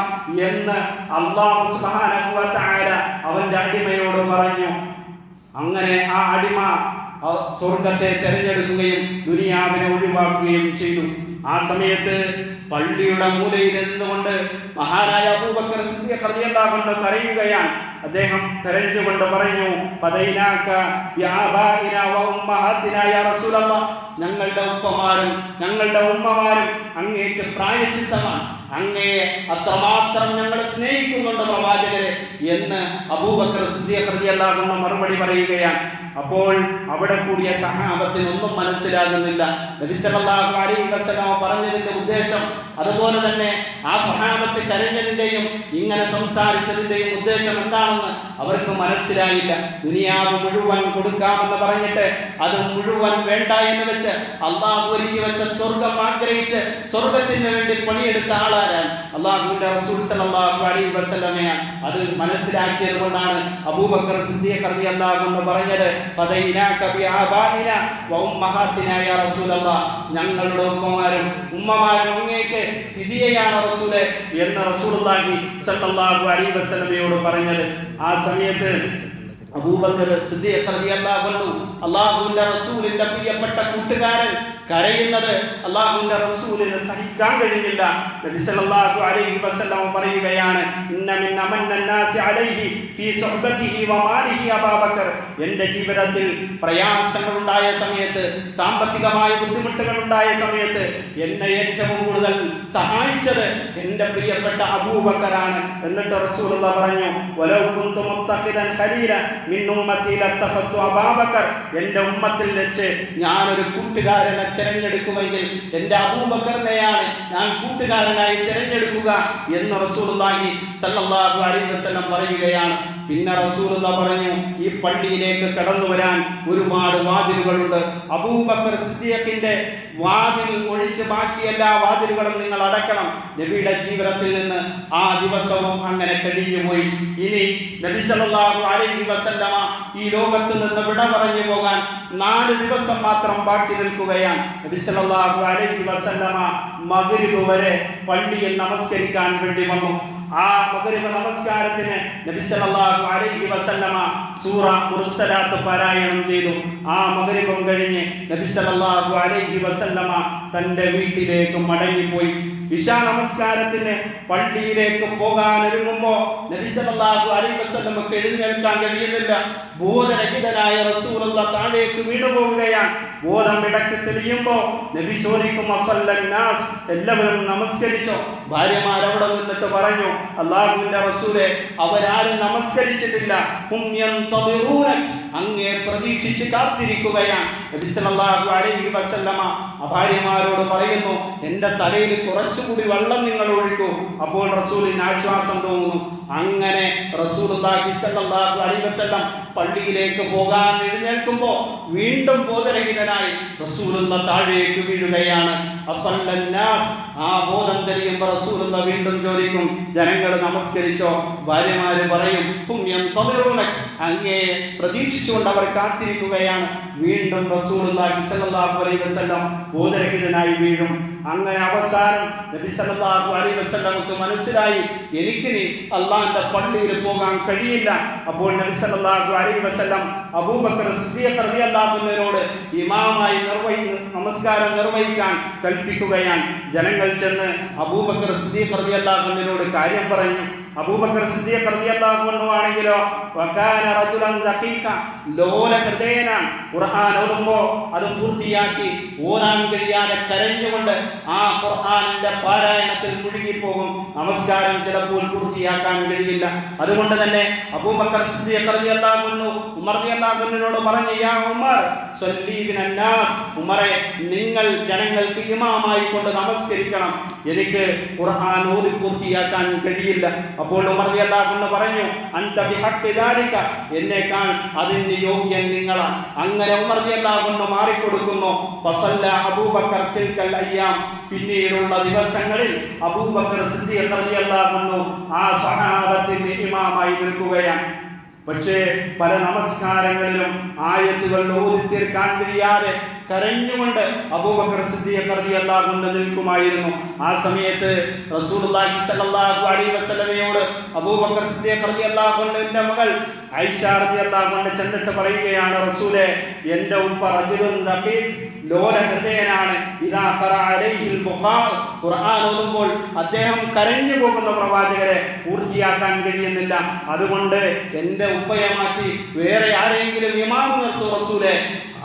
എന്ന് അല്ലാഹു സുബ്ഹാനഹു വ തആല അവന്റെ അടിമയോട് പറഞ്ഞു. അങ്ങനെ ആ അടിമ സ്വർഗത്തെ തിരഞ്ഞെടുക്കുകയും ദുനിയാവിനെ ഒഴിവാക്കുകയും ചെയ്തു. ആ സമയത്ത് പള്ളിയുടെ മൂലയിൽ നിന്നുകൊണ്ട് മഹാനായ അബൂബക്കർ സിദ്ദീഖ് റളിയല്ലാഹു അൻഹു കരയുകയാണ്. അദ്ദേഹം കരഞ്ഞുകൊണ്ട് പറഞ്ഞു, ഫദൈനാക ബിആബാഇന വ ഉമ്മഹാതിന യാ റസൂലല്ലാഹ്, ഞങ്ങളുടെ ഉപ്പമാരും ഞങ്ങളുടെ ഉമ്മമാരും അങ്ങേക്ക് പ്രായശ്ചിത്തമാണ്, അങ്ങയെ അത്രമാത്രം ഞങ്ങൾ സ്നേഹിക്കുന്നുണ്ട് പ്രവാചകരെ എന്ന് അബൂബക്കർ സിദ്ദീഖ് റളിയല്ലാഹു അൻഹു മറുപടി പറയുകയാണ്. അപ്പോൾ അവിടെ കൂടിയ സഹാബത്തിനൊന്നും മനസ്സിലാകുന്നില്ല നബി സല്ലല്ലാഹു അലൈഹി വസല്ലം പറഞ്ഞതിന്റെ ഉദ്ദേശം. അതുപോലെ തന്നെ ആ സഹാബത്ത് കരഞ്ഞതിന്റെയും ഇങ്ങനെ സംസാരിച്ചതിന്റെയും ഉദ്ദേശം എന്താണെന്ന് അവർക്ക് മനസ്സിലായില്ല. ദുനിയാവ് മുഴുവൻ കൊടുക്കാമെന്ന് പറഞ്ഞിട്ട് അത് മുഴുവൻ വേണ്ട എന്ന് വെച്ച് അള്ളാഹു ഒരുക്കി വെച്ച സ്വർഗം ആഗ്രഹിച്ച് സ്വർഗത്തിന് വേണ്ടി പണിയെടുത്ത ആളാരാണ്? അള്ളാഹുവിന്റെ റസൂൽ സല്ലല്ലാഹു അലൈഹി വസല്ലമയാണ്. അത് മനസ്സിലാക്കിയത് കൊണ്ടാണ് അബൂബക്കർ സിദ്ദീഖ് റളിയല്ലാഹു അൻഹു പറഞ്ഞത്, ഫദൈനാക ബിആബാഇന വ ഉമ്മഹാതിന യാ റസൂലല്ലാഹ്, ഞങ്ങളുടെ ഉമ്മമാരും ഉമ്മമാരും അങ്ങേക്ക് ഫിദിയയാണ് റസൂലേ എന്ന് റസൂലുള്ളാഹി സ്വല്ലല്ലാഹു അലൈഹി വസല്ലമയോട് പറഞ്ഞത്. ആ സമയത്ത് അബൂബക്കർ സിദ്ദീഖ് റളിയല്ലാഹു അൻഹു അല്ലാഹുവിന്റെ റസൂലിന്റെ പ്രിയപ്പെട്ട കൂട്ടുകാരൻ കരയുന്നത് അല്ലാഹുവിന്റെ റസൂലിന് സഹിക്കാൻ കഴിഞ്ഞില്ല. നബി സല്ലല്ലാഹു അലൈഹി വസല്ലം പറയുകയാണ്, ഇന്ന മിൻ അമന്നന്നാസി അലൈഹി ഫീ സുഹ്ബതിഹി വ മാലിഹി അബൂബക്കർ, എൻ്റെ ജീവിതത്തിൽ പ്രയാസങ്ങൾ ഉണ്ടായ സമയത്ത്, സാമ്പത്തികമായ ബുദ്ധിമുട്ടുകൾ ഉണ്ടായ സമയത്ത് എന്നെ ഏറ്റവും കൂടുതൽ സഹായിച്ചത് എൻ്റെ പ്രിയപ്പെട്ട അബൂബക്കറാണ്. എന്നിട്ട് റസൂലുള്ളാഹി പറഞ്ഞു, വലൗ കുന്തു മുത്തഖിദൻ ഖലീല മിൻ ഉമ്മത്തി ലത്തഖത്തു അബൂബക്കർ, എൻ്റെ ഉമ്മത്തിൽ വെച്ച് ഞാനൊരു കൂട്ടുകാരനെ തിരഞ്ഞെടുക്കുമെങ്കിൽ എൻ്റെ അബൂബക്കറിനെയാണ് ഞാൻ കൂട്ടുകാരനായി തിരഞ്ഞെടുക്കുക എന്ന് റസൂലുള്ളാഹി സ്വല്ലല്ലാഹു അലൈഹി വസല്ലം പറയുകയാണ്. പിന്നെ റസൂലുള്ളാഹി പറഞ്ഞു, ഈ പള്ളിയിലേക്ക് കടന്നു വരാൻ ഒരുപാട് വാതിലുകളുണ്ട്. അബൂബക്കർ സിദ്ദീഖിന്റെ വാതിൽ ഒഴിച്ച് ബാക്കി എല്ലാ വാതിലുകളും നിങ്ങൾ അടക്കണം. നബിയുടെ ജീവിതത്തിൽ നിന്ന് ആ ദിവസവും അങ്ങനെ കഴിഞ്ഞുപോയി. ഇനി നബി സല്ലല്ലാഹു അലൈഹി വസല്ലമ ഈ ലോകത്ത് നിന്ന് വിട പറഞ്ഞു പോകാൻ 4 ദിവസം മാത്രം ബാക്കി നിൽക്കുകയാണ്. നബി സല്ലല്ലാഹു അലൈഹി വസല്ലമ മഗ്രിബ് വരെ പള്ളിയിൽ നമസ്കരിക്കാൻ വേണ്ടി വന്നു. ആ മഗ്രിബ് നമസ്കാരത്തിന് നബി സല്ലല്ലാഹു അലൈഹി വസല്ലമ സൂറ മുർസലാത്ത് പാരായണം ചെയ്തു. ആ മഗ്രിബും കഴിഞ്ഞ് നബി സല്ലല്ലാഹു അലൈഹി വസല്ലമ തന്റെ വീട്ടിലേക്ക് മടങ്ങിപ്പോയി. ഇശാ നമസ്കാരത്തിന് പള്ളിയിലേക്ക് പോകാൻ ഒരുങ്ങുമ്പോൾ നബി സല്ലല്ലാഹു അലൈഹി വസല്ലമക്ക് എഴുന്നേൽക്കാൻ കഴിയുന്നില്ല. ബോധരഹിതനായ റസൂലുള്ളാഹി താഴേക്ക് വീണുപോവുകയാണ്. ബോധം ഇടയ്ക്ക് തെളിയുമ്പോൾ നബി ചോദിക്കും, അസല്ലന്നാസ്, എല്ലാവരും നമസ്കരിച്ചോ? ഭാര്യമാർ അവിടെ നിന്നിട്ട് പറഞ്ഞു, അല്ലാഹുവിന്റെ റസൂലേ, അവരാരും നമസ്കരിച്ചിട്ടില്ല. ഹും യന്തദിറൂനക, അങ്ങേ പ്രതീക്ഷിച്ച് കാത്തിരിക്കുകയാണ്. നബി സല്ലല്ലാഹു അലൈഹി വസല്ലമ ഭാര്യമാരോട് പറയുന്നു, എൻ്റെ തലയിൽ കുറച്ചുകൂടി വെള്ളം നിങ്ങൾ ഒഴിക്കൂ. അപ്പോൾ റസൂലിന് ആശ്വാസം തോന്നുന്നു. അങ്ങനെ റസൂലുള്ളാഹി സ്വല്ലല്ലാഹു അലൈഹി വസല്ലം പള്ളിയിലേക്ക് പോകാൻ എഴുന്നേൽക്കുമ്പോൾ വീണ്ടും ബോധരഹിതനായി റസൂലുള്ള താഴേക്ക് വീഴുകയാണ്. അസല്ലന്നാസ്, ആ ബോധം തെളിയുമ്പോൾ റസൂലുള്ള വീണ്ടും ചോദിക്കും, ജനങ്ങൾ നമസ്കരിച്ചോ? ഭാര്യമാര് പറയും, അങ്ങേ പ്രതീക്ഷിച്ചുകൊണ്ട് അവർ കാത്തിരിക്കുകയാണ്. വീണ്ടും റസൂലുള്ളാഹി സ്വല്ലല്ലാഹു അലൈഹി വസല്ലം ബോധരഹിതനായി വീഴും. അങ്ങനെ അവസാനം നബി സല്ലല്ലാഹു അലൈഹി വസല്ലമക്ക് മനസ്സിലായി, എനിക്കിനി അള്ളാഹുവിന്റെ പള്ളിയിൽ പോകാൻ കഴിയില്ല. അപ്പോൾ നബി സല്ലല്ലാഹു അലൈഹി വസല്ലം അബൂബക്കർ സിദ്ദീഖ് റളിയല്ലാഹു അൻഹുവിനോട് ഇമാമായി നമസ്കാരം നിർവഹിക്കാൻ കൽപ്പിക്കുകയാണ്. ജനങ്ങൾ ചെന്ന് അബൂബക്കർ സിദ്ദീഖ് റളിയല്ലാഹു അൻഹുവിനോട് കാര്യം പറഞ്ഞു. അബൂബക്കർ സിദ്ദീഖ് റളിയല്ലാഹു അൻഹു ആണെങ്കിലോ വകാന റജുലൻ ദഖീഖ, ലോല ഹൃദയനാണ്. ഖുർആൻ ഓതുമ്പോൾ അത് പൂർത്തിയാക്കി ഓതാൻ കഴിയാതെ കരഞ്ഞുകൊണ്ട് ആ ഖുർആനിന്റെ പാരായണത്തിൽ മുഴുകിപ്പോകും. നമസ്കാരം ചിലപ്പോൾ പൂർത്തിയാക്കാൻ കഴിയില്ല. അതുകൊണ്ട് തന്നെ അബൂബക്കർ സിദ്ദീഖ് റളിയല്ലാഹു അൻഹു ഉമർ റളിയല്ലാഹു അൻഹുവിനോട് പറഞ്ഞു, യാ ഉമർ സല്ലി ബിനന്നാസ്, ഉമറെ നിങ്ങൾ ജനങ്ങൾക്ക് ഇമാമായി കൊണ്ട് നമസ്കരിക്കണം, എനിക്ക് ഖുർആൻ ഓതി പൂർത്തിയാക്കാൻ കഴിയില്ല. അപ്പോൾ ഉമർ റളിയല്ലാഹു അൻഹു പറഞ്ഞു, അൻത ബിഹഖി ദാലിക, എന്നേക്കാൾ അതിന് യോഗ്യൻ നിങ്ങളാണ്. അങ്ങനെ ഉമർ റളിയല്ലാഹു അൻഹു മാറിക്കൊടുക്കുന്നു. ഫസല്ല അബൂബക്കർ തിൽക്കൽ അയ്യാം, പിന്നീടുള്ള ദിവസങ്ങളിൽ അബൂബക്കർ സിദ്ദീഖ് റളിയല്ലാഹു അൻഹു ആ സഹാബത്തിന്റെ ഇമാമായി നിൽക്കുകയാണ്. പക്ഷേ പല നമസ്കാരങ്ങളിലും ആയത്തുകൾ ഓതി തീർക്കാൻ കഴിയാതെ കരഞ്ഞുകൊണ്ട് അബൂബക്കർ സിദ്ദീഖ് റളിയല്ലാഹു അൻഹു നിൽക്കുമായിരുന്നു. ആ സമയത്ത് റസൂലുള്ളാഹി സ്വല്ലല്ലാഹു അലൈഹി വസല്ലമയോട് അബൂബക്കർ സിദ്ദീഖ് റളിയല്ലാഹു അൻഹുവിന്റെ മകൾ ആയിഷ റളിയല്ലാഹു അൻഹ ചെന്നിട്ട് പറയുകയാണ്, റസൂലേ, എൻ്റെ ഉപ്പ റജുലുൻ ദഖീഖ്, ലോല ഹൃദയനാണ്. ഇദാ ഖറഅ അലൈഹിൽ ബുഖാ, ഖുർആൻ ഓതുമ്പോൾ അദ്ദേഹം കരഞ്ഞു പോകുന്ന പ്രവാചകരെ പൂർത്തിയാക്കാൻ കഴിയുന്നില്ല. അതുകൊണ്ട് എൻ്റെ ഉപ്പയെ മാറ്റി വേറെ ആരെങ്കിലും ഇമാം നിർത്തൂ റസൂലേ.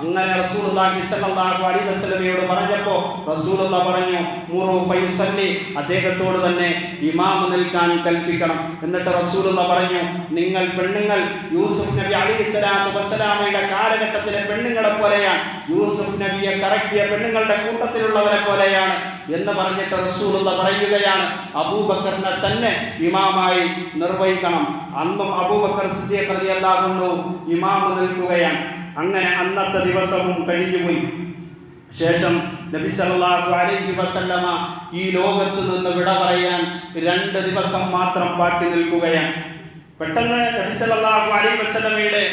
അങ്ങനെ റസൂലുള്ളാഹി സ്വല്ലല്ലാഹു അലൈഹി വസല്ലമയോട് പറഞ്ഞപ്പോൾ റസൂലുള്ള പറഞ്ഞു, മുറു ഫയുസല്ലി, അദ്ദേഹത്തോട് തന്നെ ഇമാം നിൽക്കാൻ കൽപ്പിക്കണം. എന്നിട്ട് റസൂലുള്ള പറഞ്ഞു, നിങ്ങൾ പെണ്ണുങ്ങൾ യൂസുഫ് നബി അലൈഹിസ്സലാത്തു വസ്സലാമയുടെ കാലഘട്ടത്തിലെ പെണ്ണുങ്ങളെ പോലെയാണ്, യൂസുഫ് നബിയെ കറക്കിയ പെണ്ണുങ്ങളുടെ കൂട്ടത്തിലുള്ളവരെ പോലെയാണ് എന്ന് പറഞ്ഞിട്ട് റസൂലുള്ള പറയുകയാണ്, അബൂബക്കറിനെ തന്നെ ഇമാമായി നിർവഹിക്കണം. അന്നും അബൂബക്കർ സിദ്ദീഖ് റളിയല്ലാഹു അൻഹു ഇമാം നിൽക്കുകയാണ്. അങ്ങനെ അന്നത്തെ ദിവസവും കഴിഞ്ഞുപോയി. ശേഷം നബി സല്ലല്ലാഹു അലൈഹി വസല്ലമ ഈ ലോകത്ത് നിന്ന് വിട പറയാൻ 2 ദിവസം മാത്രം ബാക്കി നിൽക്കുകയാണ്. പെട്ടെന്ന് നബി സല്ലല്ലാഹു അലൈഹി വസല്ലമയുടെ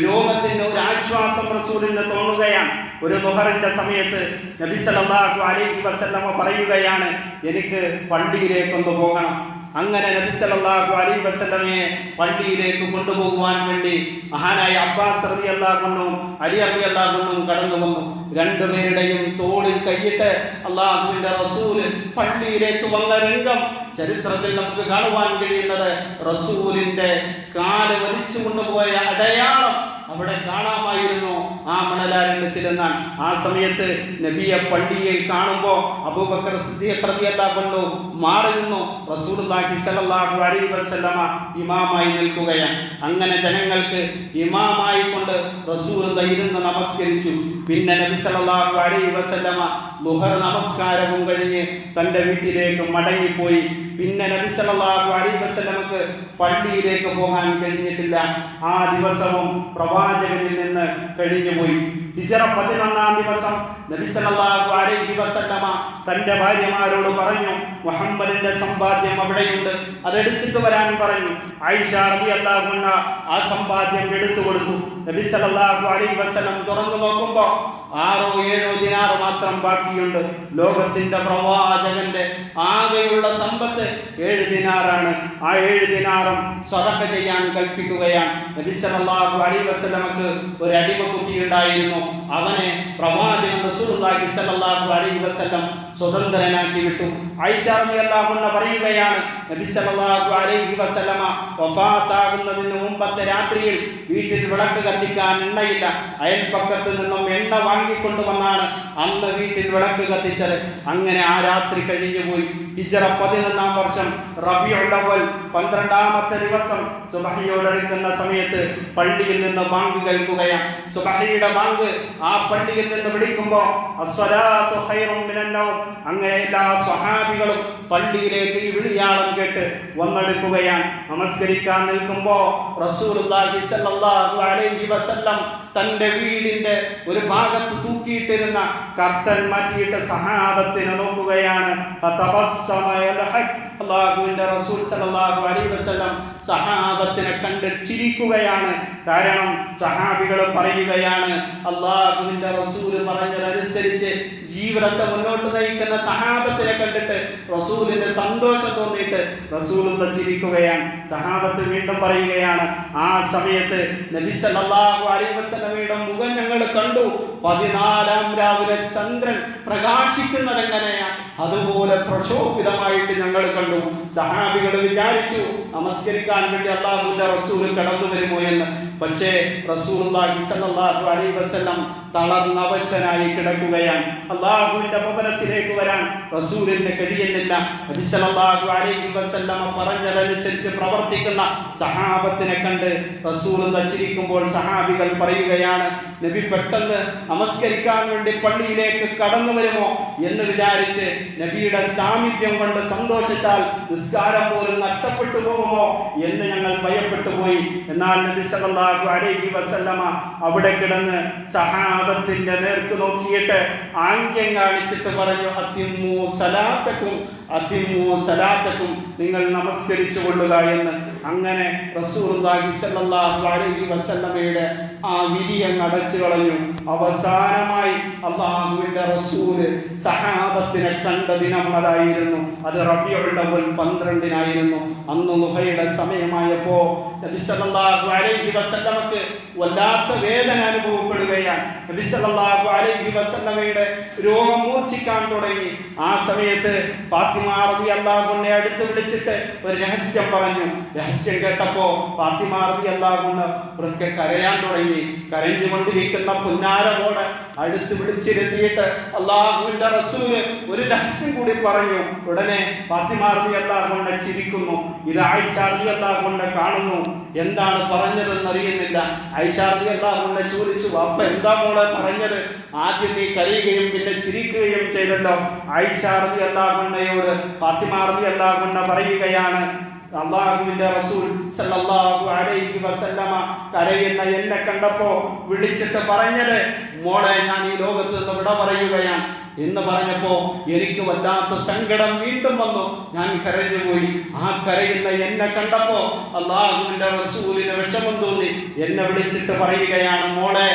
രോഗത്തിന് ഒരു ആശ്വാസം റസൂലിന് തോന്നുകയാണ്. ഒരു ദുഹറിന്റെ സമയത്ത് നബി സല്ലല്ലാഹു അലൈഹി വസല്ലമ പറയുകയാണ്, എനിക്ക് പള്ളിയിലേക്കൊന്ന് പോകണം. അങ്ങനെ നബി സല്ലല്ലാഹു അലൈഹി വസല്ലമയെ പള്ളിയിലേക്ക് കൊണ്ടുപോകുവാൻ വേണ്ടി മഹാനായ അബ്ബാസ് റളിയല്ലാഹു അൻഹു അലി റളിയല്ലാഹു അൻഹു കടന്നു വന്നു. രണ്ടുപേരുടെയും തോളിൽ കൈയിട്ട് അല്ലാഹുവിന്റെ റസൂൽ പള്ളിയിലേക്ക് വന്ന രംഗം ചരിത്രത്തിൽ നമുക്ക് കാണുവാൻ കഴിയുന്നത് റസൂലിന്റെ കാല് വലിച്ചു കൊണ്ടുപോയ അടയാളം അവിടെ കാണാമായിരുന്നു ആ മണലാരണ്യത്തിൽ എന്നാണ്. ആ സമയത്ത് നബിയെ പള്ളിയിൽ കാണുമ്പോൾ അബൂബക്കർ സിദ്ദീഖ് റളിയല്ലാഹു അൻഹു മാറി നിന്നു. റസൂലുള്ളാഹി സ്വല്ലല്ലാഹു അലൈഹി വസല്ലമ ഇമാമായി നിൽക്കുകയാണ്. അങ്ങനെ ജനങ്ങൾക്ക് ഇമാമായി കൊണ്ട് റസൂൽ ഇരുന്ന് നമസ്കരിച്ചു. പിന്നെ നബി സല്ലല്ലാഹു അലൈഹി വസല്ലമ ദുഹർ നമസ്കാരവും കഴിഞ്ഞ് തൻ്റെ വീട്ടിലേക്ക് മടങ്ങിപ്പോയി. പിന്നെ നബി സല്ലല്ലാഹു അലൈഹി വസല്ലമക്ക് പള്ളിയിലേക്ക് പോകാൻ കഴിഞ്ഞിട്ടില്ല. ആ ദിവസവും പ്രവാചകനിൽ നിന്ന് കഴിഞ്ഞുപോയി. ഹിജ്റ 11-ാം ദിവസം നബി സല്ലല്ലാഹു അലൈഹി വസല്ലമ തൻ്റെ ഭാര്യമാരോട് പറഞ്ഞു, മുഹമ്മദിന്റെ സമ്പാദ്യം അവിടെയുണ്ട്, അതെടുത്തിട്ട് വരാൻ പറഞ്ഞു. ആയിഷ റളിയല്ലാഹു അൻഹ ആ സമ്പാദ്യം എടുത്തു കൊടുത്തു. നബി സല്ലല്ലാഹു അലൈഹി വസല്ലം തുറന്നു നോക്കുമ്പോൾ 6-7 ദിനാർ മാത്രം ബാക്കിയുണ്ട്. ലോകത്തിന്റെ പ്രവാചകന്റെ ആകെയുള്ള സമ്പത്ത് 7 ദിനാറാണ്. ആ 7 ദിനാറും സദഖ ചെയ്യാൻ കൽപ്പിക്കുകയാണ്. നബി സല്ലല്ലാഹു അലൈഹി വസല്ലമക്ക് ഒരു അടിമക്കുട്ടി ഉണ്ടായിരുന്നു. അവനെ പ്രവാചകൻ റസൂലുള്ളാഹി സ്വല്ലല്ലാഹു അലൈഹി വസല്ലം സ്വതന്ത്രനാക്കി വിട്ടു. ആയിഷ റളിയല്ലാഹു അൻഹ പറയുകയാണ്, നബി സല്ലല്ലാഹു അലൈഹി വസല്ലമ വഫാത്താകുന്നതിന് മുമ്പത്തെ രാത്രിയിൽ വീട്ടിൽ വിളക്ക് കത്തിക്കാൻ എണ്ണയില്ല. അയൽപക്കത്ത് നിന്നും എണ്ണ വാങ്ങിക്കൊണ്ടുവന്നാണ് അന്ന് വീട്ടിൽ വിളക്ക് കത്തിച്ചത്. അങ്ങനെ ആ രാത്രി കഴിഞ്ഞുപോയി. ഹിജ്റ 11-ാം വർഷം റബീഉൽ അവ്വൽ 12-ാമത്തെ ദിവസം സുബഹിയോടടുക്കുന്ന സമയത്ത് പള്ളിയിൽ നിന്ന് ബാങ്ക് കേൾക്കുകയാണ്. സുബഹിയുടെ ബാങ്ക് ആ പള്ളിയിൽ നിന്ന് വിളിക്കുമ്പോൾ അസ്സലാത്തു ഖൈറും മിനൻ നൗം, അങ്ങനെ എല്ലാ സ്വഹാബികളും പള്ളിയിലേക്ക് ഈ വിളിയാളം കേട്ട് വന്നെടുക്കുകയാണ്. നമസ്കരിക്കാൻ നിൽക്കുമ്പോൾ റസൂലുള്ളാഹി സ്വല്ലല്ലാഹു അലൈഹി വസല്ലം തന്റെ വീടിന്റെ ഒരു ഭാഗത്ത് തൂക്കിയിട്ടിരുന്ന കർട്ടൻ മാറ്റിയിട്ട് സഹാബത്തിനെ നോക്കുകയാണ്. അല്ലാഹുവിന്റെ റസൂൽ സല്ലല്ലാഹു അലൈഹി വസല്ലം സഹാബത്തിനെ കണ്ട് ചിരിക്കുകയാണ്. കാരണം സഹാബികൾ പറയുകയാണ്, അല്ലാഹുവിന്റെ റസൂൽ പറഞ്ഞതനുസരിച്ച് ജീവിതത്തെ മുന്നോട്ട് നയിക്കുന്ന സഹാബത്തിനെ കണ്ടിട്ട് റസൂലിന്റെ സന്തോഷം തോന്നിയിട്ട് റസൂൽ ചിരിക്കുകയാണ്. സഹാബത്ത് വീണ്ടും പറയുകയാണ്, ആ സമയത്ത് നബി സല്ലല്ലാഹു അലൈഹി വസല്ലമയുടെ മുഖം ഞങ്ങൾ കണ്ടു. 14-ാം രാവിലെ ചന്ദ്രൻ പ്രകാശിക്കുന്നത് എങ്ങനെയാ അതുപോലെ പ്രക്ഷോഭിതമായിട്ട് ഞങ്ങൾ കണ്ടു. സഹാബികൾ വിചാരിച്ചു നമസ്കരിക്കാൻ വേണ്ടി അല്ലാഹുവിന്റെ റസൂൽ കടന്നു വരുമോ എന്ന്. പക്ഷേ റസൂലുള്ളാഹി സ്വല്ലല്ലാഹു അലൈഹി വസല്ലം തളർന്നവശനായി കിടക്കുകയാണ്. അല്ലാഹുവിന്റെ ഭവനത്തിലേക്ക് വരാൻ റസൂലിന് കഴിയുന്നില്ല. നബി സല്ലല്ലാഹു അലൈഹി വസല്ലം പറഞ്ഞതനുസരിച്ച് പ്രവർത്തിക്കുന്ന സഹാബത്തിനെ കണ്ട് റസൂൽ ചിരിക്കുമ്പോൾ സഹാബികൾ പറയുകയാണ്, നബി പെട്ടെന്ന് നമസ്കരിക്കാൻ വേണ്ടി പള്ളിയിലേക്ക് കടന്നു വരുമോ എന്ന് വിചാരിച്ച് നബിയുടെ സാമീപ്യം കൊണ്ട് സന്തോഷിച്ചാൽ നിസ്കാരം പോലും നഷ്ടപ്പെട്ടു പോകുമോ എന്ന് ഞങ്ങൾ ഭയപ്പെട്ടു പോയി. എന്നാൽ നബി സല്ലല്ലാഹു അലൈഹി വസല്ലമ അവിടെ കിടന്ന് സഹാബത്തിന്റെ നേർക്ക് നോക്കിയിട്ട് ആംഗ്യം കാണിച്ചിട്ട് പറഞ്ഞു, അതിമ്മു സലാത്തക്കും, അതിമ്മു സലാത്തക്കും, നിങ്ങൾ നമസ്കരിച്ചു കൊള്ളുക എന്ന്. അങ്ങനെ റസൂലുള്ളാഹി സ്വല്ലല്ലാഹു അലൈഹി വസല്ലമയുടെ ആ വിരിയം അടച്ചു കളഞ്ഞു. അവസാനമായി അല്ലാഹുവിന്റെ റസൂല് സഹാബത്തിനെ കണ്ട ദിനം അതായിരുന്നു. അത് റബീഉൽ അവ്വൽ 12-നായിരുന്നു. അന്ന് ളുഹയുടെ സമയമായപ്പോ നബി സല്ലല്ലാഹു അലൈഹി വസല്ലമക്ക് വല്ലാത്ത വേദന അനുഭവപ്പെടുകയാണ്. നബി സല്ലല്ലാഹു അലൈഹി വസല്ലമയുടെ രോഗം മൂർച്ഛിക്കാൻ തുടങ്ങി. ആ സമയത്ത് ഫാത്തിമ റളിയല്ലാഹു അൻഹയെ അടുത്ത് വിളിച്ചിട്ട് ഒരു രഹസ്യം പറഞ്ഞു. രഹസ്യം കേട്ടപ്പോ ഫാത്തിമ റളിയല്ലാഹു അൻഹ ഉറക്കെ കരയാൻ തുടങ്ങി. കരഞ്ഞുകൊണ്ടിരിക്കുന്ന പുന്നാരമോട് അടുത്ത് വിളിച്ചിരുത്തിയിട്ട് അല്ലാഹുവിന്റെ റസൂല് ഒരു രഹസ്യം കൂടി പറഞ്ഞു. ഉടനെ ഫാത്തിമ റളിയല്ലാഹു അൻഹ ചിരിക്കുന്നു. ഇത് ആയിഷ റളിയല്ലാഹു അൻഹ കാണുന്നു. എന്താണ് പറഞ്ഞതെന്ന് അറിയുന്നില്ല. ആയിഷ റളിയല്ലാഹു അൻഹ ചോദിച്ചു, വാപ്പ എന്താ മോളെ പറഞ്ഞത്? ആദ്യം നീ കരയുകയും പിന്നെ ചിരിക്കുകയും ചെയ്തല്ലോ. ആയിഷ റളിയല്ലാഹു അൻഹയോട് ഫാത്തിമ റളിയല്ലാഹു അൻഹ പറയുകയാണ്, അല്ലാഹുവിന്റെ റസൂൽ സല്ലല്ലാഹു അലൈഹി വസല്ലമ കരയുന്ന എന്നെ കണ്ടപ്പോ വിളിച്ചിട്ട് പറഞ്ഞത്, മോളെ ഞാൻ ഈ ലോകത്ത് നിന്ന് വിട പറയുകയാണ് എന്ന് പറഞ്ഞപ്പോ എനിക്ക് വല്ലാത്ത സങ്കടം വീണ്ടും വന്നു. ഞാൻ കരഞ്ഞുപോയി. ആ കരയുന്ന എന്നെ കണ്ടപ്പോ അല്ലാഹുവിന്റെ റസൂലിന് വിഷമം തോന്നി. എന്നെ വിളിച്ചിട്ട് പറയുകയാണ്, മോളെ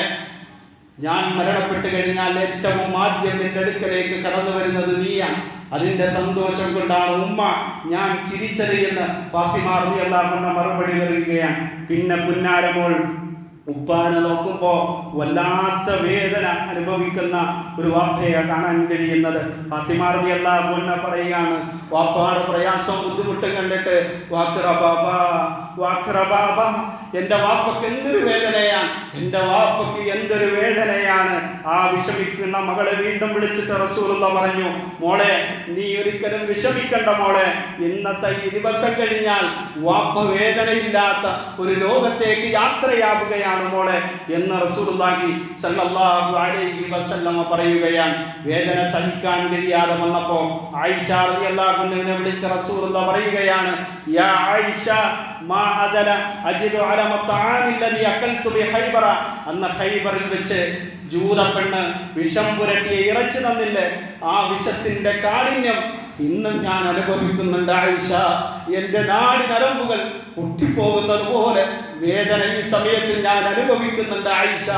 ഞാൻ മരണപ്പെട്ട് കഴിഞ്ഞാൽ ഏറ്റവും ആദ്യം നിന്റെ അടുക്കലേക്ക് കടന്നു വരുന്നത് നീയാണ്. അതിന്റെ സന്തോഷം കൊണ്ടാണ് ഉമ്മ ഞാൻ ചിരിച്ചത് എന്ന് ഫാത്തിമ റളിയല്ലാഹു അൻഹ മറുപടി നൽകുകയാണ്. പിന്നെ പുന്നാരമോൾ ഉപ്പാനെ നോക്കുമ്പോ വല്ലാത്ത വേദന അനുഭവിക്കുന്ന ഒരു വാപ്പയെ കാണാൻ കഴിയുന്നത്. ഫാത്തിമ റളിയല്ലാഹു അൻഹ പറയുകയാണ്, വാപ്പാടെ പ്രയാസം ബുദ്ധിമുട്ട് കണ്ടിട്ട് എന്റെ വാപ്പക്ക് എന്തൊരു വേദനയാണ്, എന്റെ വാപ്പക്ക് എന്തൊരു വേദനയാണ്. ആ വിഷമിക്കുന്ന മകളെ വീണ്ടും വിളിച്ചിട്ട് റസൂലുള്ളാഹി പറഞ്ഞു, മോളെ നീ ഒരിക്കലും വിഷമിക്കണ്ട മോളെ, ഇന്നത്തെ ഈ ദിവസം കഴിഞ്ഞാൽ വാപ്പ വേദനയില്ലാത്ത ഒരു ലോകത്തേക്ക് യാത്രയാവുകയാണ് മോളെ എന്ന് റസൂലുള്ളാഹി സ്വല്ലല്ലാഹു അലൈഹി വസല്ലമ പറയുകയാണ്. വേദന സഹിക്കാൻ കഴിയാതെ വന്നപ്പോ ആയിഷ റളിയല്ലാഹു അൻഹയെ വിളിച്ച റസൂലുള്ളാഹി പറയുകയാണ്, യാ ആയിഷ മാ അദല അജിദു അല മത്ആമി അല്ലദി അകൽതു ബി ഖൈബറ, അന്ന് ഖൈബറിൽ വെച്ച് ജൂത പെണ്ണ് വിഷം പുരട്ടിയ ഇറച്ചി തന്നില്ലേ, ആ വിഷത്തിന്റെ കാഠിന്യം ഇന്നും ഞാൻ അനുഭവിക്കുന്നുണ്ട് ആയിഷ. എന്റെ നാടി നരമ്പുകൾ പൊട്ടിപ്പോകുന്നത് പോലെ വേദന ഈ സമയത്ത് ഞാൻ അനുഭവിക്കുന്നുണ്ട് ആയിഷ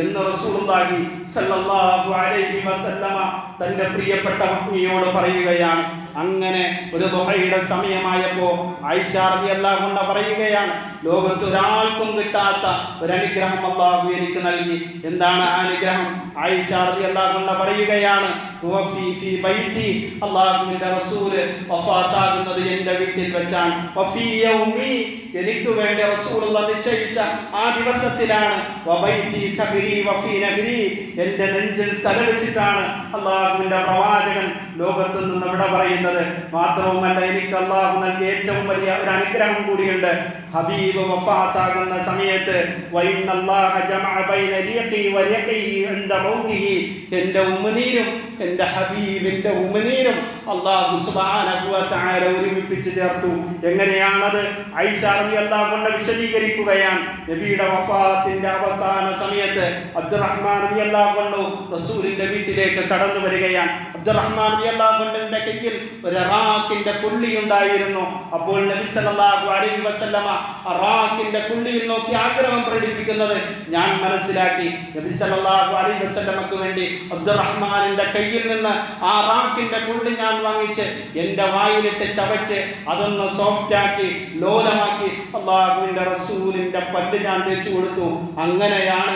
എന്ന് റസൂലുള്ളാഹി സ്വല്ലല്ലാഹു അലൈഹി വസല്ലമ തന്റെ പ്രിയപ്പെട്ട പത്നിയോട് പറയുകയാണ്. അങ്ങനെ ഒരു ദുഹയുടെ സമയമായപ്പോ ആയിഷ റളിയല്ലാഹു അൻഹ പറയുകയാണ്, ലോകത്ത് ഒരാൾക്കും കിട്ടാത്ത ഒരു അനുഗ്രഹം അല്ലാഹു എനിക്ക് നൽകി. എന്താണ് ആ അനുഗ്രഹം? ആയിഷ റളിയല്ലാഹു അൻഹ പറയുകയാണ്, തുവഫി ഫീ ബൈതി, അല്ലാഹുവിന്റെ റസൂൽ വഫാത്താകുന്നത് എൻ്റെ വീട്ടിൽ വെച്ചാണ്. വഫീ യൗമി, എനിക്ക് വേണ്ടി റസൂലുള്ളാഹി നിശ്ചയിച്ച ആ ദിവസത്തിലാണ്. വബൈതി സഹരി വഫീ നഹരി, എൻ്റെ നെഞ്ചിൽ തലവെച്ചിട്ടാണ് അല്ലാഹുവിന്റെ പ്രവാചകൻ ലോകത്ത് നിന്ന് വിട പറയുന്നത്. മാത്രവുമല്ല, എനിക്ക് അല്ലാഹു നൽകിയ ഏറ്റവും വലിയ ഒരു അനുഗ്രഹം കൂടിയുണ്ട്. ഹബീബ് വഫാത്താകുന്ന സമയത്ത് വഇന്നല്ലാഹ ജമഅ ബൈന റിഖി വരിഖിഹി ഇൻദ മൗതിഹി, എൻ്റെ ഉമ്മനീരും എൻ്റെ ഹബീബിൻ്റെ ഉമ്മനീരും അല്ലാഹു സുബ്ഹാനഹു വ തആല ഒരുമിപ്പിച്ച് ചേർത്തു. എങ്ങനെയാണത്? ആയിഷ റളിയല്ലാഹു അൻഹ വിശദീകരിക്കുകയാണ്. നബിയുടെ വഫാത്തിന്റെ അവസാന സമയത്ത് അബ്ദുറഹ്മാൻ റളിയല്ലാഹു അൻഹു റസൂലിന്റെ വീട്ടിലേക്ക് കടന്നു വരികയാണ്. അബ്ദുറഹ്മാൻ റളിയല്ലാഹു അൻഹുവിന്റെ കയ്യിൽ ഒരു അറാഖിന്റെ കുള്ളി ഉണ്ടായിരുന്നു. അപ്പോൾ നബി സല്ലല്ലാഹു അലൈഹി വസല്ലമ അറാഖിന്റെ കുള്ളിയിൽ നോക്കി ആഗ്രഹം പ്രകടിപ്പിക്കുന്നത് ഞാൻ മനസ്സിലാക്കി. നബി സല്ലല്ലാഹു അലൈഹി വസല്ലമക്ക് വേണ്ടി അബ്ദുറഹ്മാനിന്റെ കയ്യിൽ നിന്ന് ആ അറാഖിന്റെ കുള്ളി ഞാൻ വാങ്ങിച്ച് എൻ്റെ വായിലിട്ട് ചവച്ച് അതൊന്ന് സോഫ്റ്റ് ആക്കി ലോലമാക്കി അല്ലാഹുവിന്റെ റസൂലിന്റെ പല്ല് ഞാൻ തേച്ചു കൊടുത്തു. അങ്ങനെയാണ്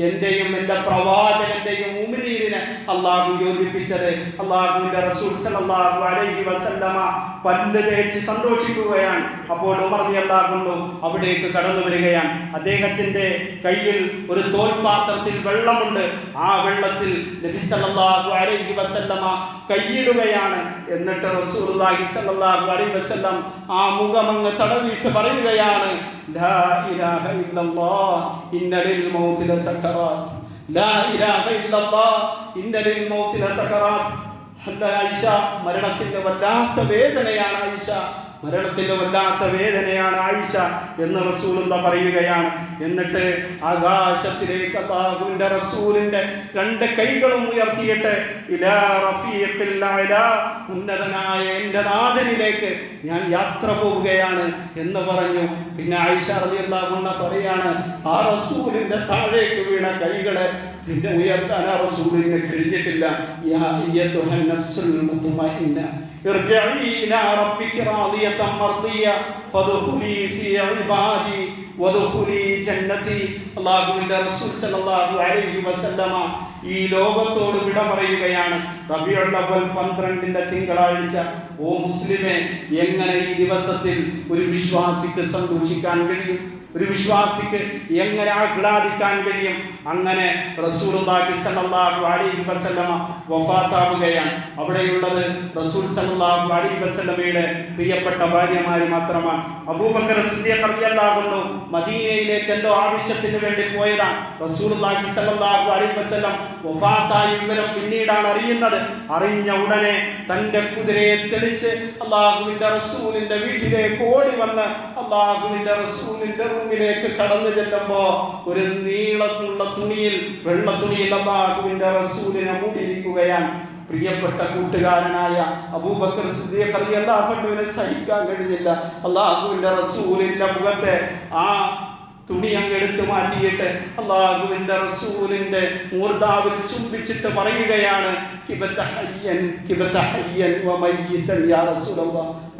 എന്റെയും എൻ്റെ പ്രവാചകന്റെയും ഉമിനീരിനെ അല്ലാഹു യോജിപ്പിച്ചത്. അല്ലാഹുവിന്റെ റസൂൽ സല്ലല്ലാഹു അലൈഹി വസല്ലമ പല്ല് തേച്ച് സന്തോഷിക്കുകയാണ്. അപ്പോൾ ഉമർ റളിയല്ലാഹു അൻഹു അവിടേക്ക് കടന്നു വരികയാണ്. അദ്ദേഹത്തിന്റെ കയ്യിൽ ഒരു തോൽപാത്രത്തിൽ വെള്ളമുണ്ട്. ആ വെള്ളത്തിൽ നബി സല്ലല്ലാഹു അലൈഹി വസല്ലമ കൈയിടുകയാണ്. എന്നിട്ട് റസൂലുള്ളാഹി സല്ലല്ലാഹു അലൈഹി വസല്ലം ആ മുഖമങ്ങ് തടവിയിട്ട് പറയുകയാണ്, ലാ ഇലാഹ ഇല്ലല്ലാഹ് ഇന്ന ലിൽ മൗതി ലസകറാത്ത്, ലാ ഇലാഹ ഇല്ലല്ലാഹ് ഇന്ന ലിൽ മൗതി ലസകറാത്ത്. ആയിഷ, മരണത്തിന്റെ വല്ലാത്ത വേദനയാണ് ആയിഷ, മരണത്തിന്റെ വല്ലാത്ത വേദനയാണ് ആയിഷ എന്ന് റസൂലുള്ള പറയുകയാണ്. എന്നിട്ട് ആകാശത്തിലേക്ക് അല്ലാഹുവിന്റെ റസൂലിന്റെ രണ്ട് കൈകളും ഉയർത്തിയിട്ട് ഇലാ റഫീഖിൽ അലാ, ഉന്നതനായ എൻ്റെ നാഥനിലേക്ക് ഞാൻ യാത്ര പോവുകയാണ് എന്ന് പറഞ്ഞു. പിന്നെ ആയിഷ റളിയല്ലാഹു അൻഹ പറയാണ്, ആ റസൂലിന്റെ താഴേക്ക് വീണ കൈകളെ പിന്നെ ഉയർത്താൻ ആ റസൂലിന് കഴിഞ്ഞിട്ടില്ല. യാ അയ്യതുഹൻ നഫ്സുൽ മുത്മഇന്ന ഇർജിഇ ഇലാ റബ്ബിക റാദിയതൻ മർദിയ ഫദ്ഖുലി ഫീ ഇബാദി വദ്ഖുലി ജന്നതി. അല്ലാഹുവിന്റെ റസൂൽ സല്ലല്ലാഹു അലൈഹി വസല്ലമ ഈ ലോകത്തോട് വിട പറയുകയാണ്. റബീഉൽ അവ്വൽ 12ന്റെ തിങ്കളാഴ്ച. ഓ മുസ്ലിമേ, എങ്ങനെ ഈ ദിവസത്തിൽ ഒരു വിശ്വാസിക്ക് സന്തോഷിക്കാൻ കഴിയും? ഒരു വിശ്വാസിക്ക് എങ്ങനെ ആഹ്ലാദിക്കാൻ കഴിയും? അങ്ങനെ റസൂലുള്ളാഹി സ്വല്ലല്ലാഹു അലൈഹി വസല്ലമ വഫാത്താവുകയാണ്. അവിടെയുള്ളത് റസൂൽ സ്വല്ലല്ലാഹു അലൈഹി വസല്ലമയുടെ പ്രിയപ്പെട്ട ഭാര്യമാര് മാത്രമാണ്. അബൂബക്കർ സിദ്ദീഖ് റളിയല്ലാഹു അൻഹു മദീനയിലേക്ക് എന്തോ ആവശ്യത്തിന് വേണ്ടി പോയതാണ്. റസൂലുള്ളാഹി സ്വല്ലല്ലാഹു അലൈഹി വസല്ലം വഫാത്തായ വിവരം പിന്നീടാണ് അറിയുന്നത്. അറിഞ്ഞ ഉടനെ തന്റെ കുതിരയെ തെളിച്ച് അല്ലാഹുവിന്റെ റസൂലിന്റെ വീട്ടിലേക്ക് ഓടി വന്ന് അല്ലാഹുവിന്റെ റസൂലിന്റെ റൂമിലേക്ക് കടന്നു ചെല്ലുമ്പോ ഒരു നീളമുള്ള തുണിയിൽ, വെള്ള തുണിയിൽ അല്ലാഹുവിന്റെ റസൂലിനെ മൂടിയിരിക്കുകയാണ്. പ്രിയപ്പെട്ട കൂട്ടുകാരനായ അബൂബക്കർ സിദ്ദീഖ് റളിയല്ലാഹു അൻഹുവിനെ സഹിക്കാൻ കഴിഞ്ഞില്ല. അല്ലാഹുവിന്റെ റസൂലിന്റെ മുഖത്തെ ആ തുണി അങ്ങ് എടുത്തു മാറ്റിയിട്ട് അല്ലാഹുവിന്റെ റസൂലിന്റെ മൂർധാവിൽ ചുംബിച്ചിട്ട് പറയുകയാണ്,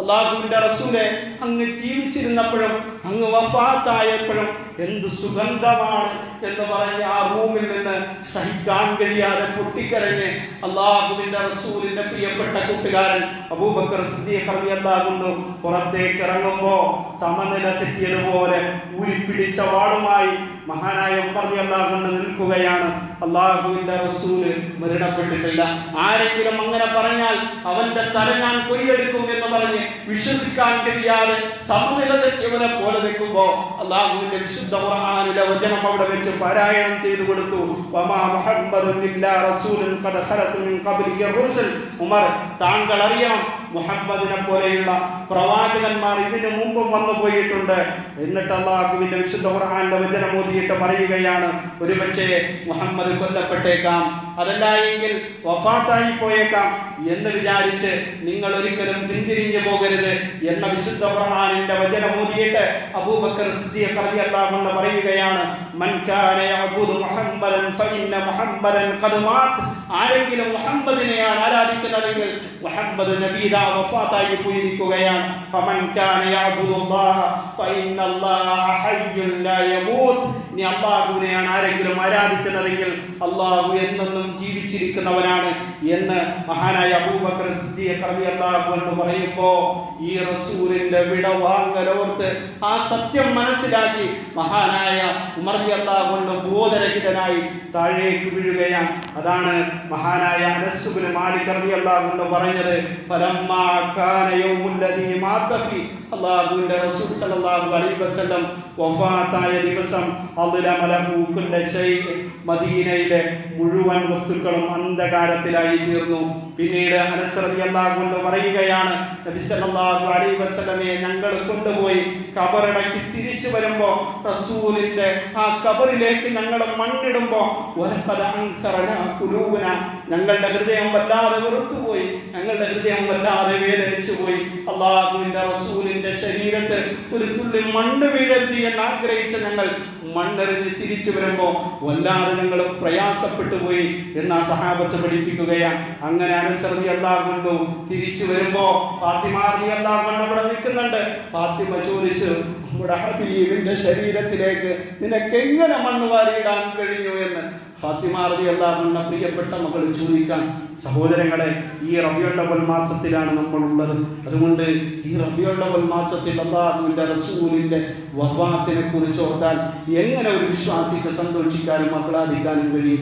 അല്ലാഹുവിന്റെ റസൂലെ, അങ്ങ് ജീവിച്ചിരുന്നപ്പോഴും അങ്ങ് വഫാത്തായപ്പോഴും എന്ത് സുഗന്ധമാണ് എന്ന് പറഞ്ഞ് ആ റൂമിൽ നിന്ന് സഹിക്കാൻ കഴിയാതെ പൊട്ടിക്കരഞ്ഞ് അല്ലാഹുവിന്റെ റസൂലിന്റെ പ്രിയപ്പെട്ട കൂട്ടുകാരൻ അബൂബക്കർ സിദ്ദീഖ് റളിയല്ലാഹു അൻഹു പുറത്തേക്ക് ഇറങ്ങുമ്പോ സമനില തെറ്റിയതുപോലെ ഊരിപ്പിടിച്ച വാളുമായി മഹാനായ ഉമർ റളിയല്ലാഹു അൻഹു നിൽക്കുകയാണ്. അല്ലാഹുവിന്റെ റസൂൽ മരണപ്പെട്ടിട്ടില്ല. ആരെങ്കിലും അങ്ങനെ പറഞ്ഞാൽ അവന്റെ തല ഞാൻ കൊയ്യെടുക്കും എന്ന് പറഞ്ഞ് വിശ്വസിക്കാൻ കഴിയാതെ സമനില തെറ്റിയവനെ പോലെ നിൽക്കുമ്പോ അല്ലാഹുവിന്റെ വിശുദ്ധ ഖുർആനിലെ വചനം അവിടെ വെച്ച് പാരായണം ചെയ്തു കൊടുത്തു. വമാ മുഹമ്മദുൻ ഇല്ലാ റസൂലുൻ ഖദ് ഖലത് മിൻ ഖബ്ലിഹി റുസുൽ. ഉമർ, താങ്കൾ അറിയണം, മുഹമ്മദിനെ പോലെയുള്ള പ്രവാചകന്മാർ ഇതിനു മുമ്പും വന്നു പോയിട്ടുണ്ട്. എന്നിട്ട് അല്ലാഹുവിന്റെ വിശുദ്ധ ഖുർആനിലെ വചനം ഓതിയിട്ട് പറയുകയാണ്, ഒരുപക്ഷേ മുഹമ്മദ് കൊല്ലപ്പെട്ടേക്കാം, അതല്ല എങ്കിൽ വഫാത്തായി പോയേക്കാം എന്ന് വിചാരിച്ച് നിങ്ങൾ ഒരിക്കലും പിന്തിരിഞ്ഞു പോകരുത് എന്ന വിശുദ്ധ ഖുർആനിന്റെ വചനം ഓതിയിട്ട് അബൂബക്കർ സിദ്ദീഖ് റളിയല്ലാഹു അൻഹു പറയുകയാണ്, മൻ കാന യഅബുദു മുഹമ്മദൻ ഫഇന്ന മുഹമ്മദൻ ഖദ് മാത്. ആരെങ്കിലും മുഹമ്മദിനെയാണ് ആരാധിക്കുന്നതെങ്കിൽ മുഹമ്മദ് നബി ദാ വഫാത്തായി പോയിരിക്കുകയാണ്. ഫമൻ കാന യഅബുദുല്ലാഹ ഫഇന്നല്ലാഹ ഹയ്യുൻ ലാ യമൂത്. നീ അല്ലാഹുവിനെയാണ് ആരെങ്കിലും ആരാധിക്കുന്നതെങ്കിൽ അല്ലാഹു എന്നെന്നും ജീവിച്ചിരിക്കുന്നവനാണ് എന്ന് മഹാനായ അബൂബക്കർ സിദ്ദീഖ് റളിയല്ലാഹു അൻഹു പറയുമ്പോൾ ഈ റസൂലിന്റെ വിടവാങ്ങലോർത്ത് ആ സത്യം മനസ്സിലാക്കി മഹാനായ ഉമർ റളിയല്ലാഹു അൻഹു ബോധരഹിതനായി താഴേക്ക് വീഴുകയാണ്. അതാണ് മഹാനായ അനസ് ഇബ്നു മാലിക് റളിയല്ലാഹു അൻഹു പറഞ്ഞത്, ഫലമ്മാ കാന യൗമുൽ ലദീ മാത ഫീ അല്ലാഹുവിന്റെ റസൂൽ സല്ലല്ലാഹു അലൈഹി വസല്ലം വഫാത്തായ ദിവസം അദ്ലമലഹു കുല്ല ശൈ, മദീനയിലെ മുഴുവൻ വസ്തുക്കളും അന്ധകാരത്തിലായി തീർന്നു. പിന്നീട് അനസ് റളിയല്ലാഹു അൻഹു പറയുകയാണ്, നബി സല്ലല്ലാഹു അലൈഹി വസല്ലമയെ ഞങ്ങൾ കൊണ്ടുപോയി ഖബറടക്കി തിരിച്ചു വരുമ്പോൾ റസൂലിന്റെ ആ ഖബറിലേക്ക് ഞങ്ങൾ മണ്ണിടുമ്പോൾ വലഖദ അൻകറനാ ഖുലൂബന, ഞങ്ങളുടെ ഹൃദയം വല്ലാതെ വെറുത്തുപോയി, ഞങ്ങളുടെ ഹൃദയം വല്ലാതെ വേദനിച്ചു പോയി. അല്ലാഹുവിന്റെ റസൂലിന്റെ ശരീരത്ത് ഒരു തുള്ളി മണ്ണ് വീഴരുത് എന്ന് ആഗ്രഹിച്ച ഞങ്ങൾ മണ്ണെറിഞ്ഞ് തിരിച്ചു വരുമ്പോൾ വല്ലാതെ ഞങ്ങൾ പ്രയാസപ്പെട്ടു പോയി എന്ന് ആ സഹാബത്ത് പഠിപ്പിക്കുകയാണ്. അങ്ങനെ അനസ് റളിയല്ലാഹു അൻഹു തിരിച്ചു വരുമ്പോ ഫാത്തിമ റളിയല്ലാഹു അൻഹ അവിടെ നിൽക്കുന്നുണ്ട്. ഫാത്തിമ ചോദിച്ചു, നമ്മുടെ ഹബീബിന്റെ ശരീരത്തിലേക്ക് നിനക്ക് എങ്ങനെ മണ്ണ് വാരിയിടാൻ കഴിഞ്ഞു എന്ന് ഫാത്തിമ റളിയല്ലാഹു അൻഹ പ്രിയപ്പെട്ട മകൾ ചോദിക്കാൻ. സഹോദരങ്ങളെ, ഈ റബീഉൽ അവ്വൽ മാസത്തിലാണ് നമ്മൾ ഉള്ളത്. അതുകൊണ്ട് ഈ റബീഉൽ അവ്വൽ മാസത്തിൽ അല്ലാഹുവിന്റെ റസൂലിന്റെ വഫാത്തിനെ കുറിച്ച് ഓർത്താൽ എങ്ങനെ ഒരു വിശ്വാസിക്ക് സന്തോഷിക്കാനും ആഹ്ലാദിക്കാനും കഴിയും?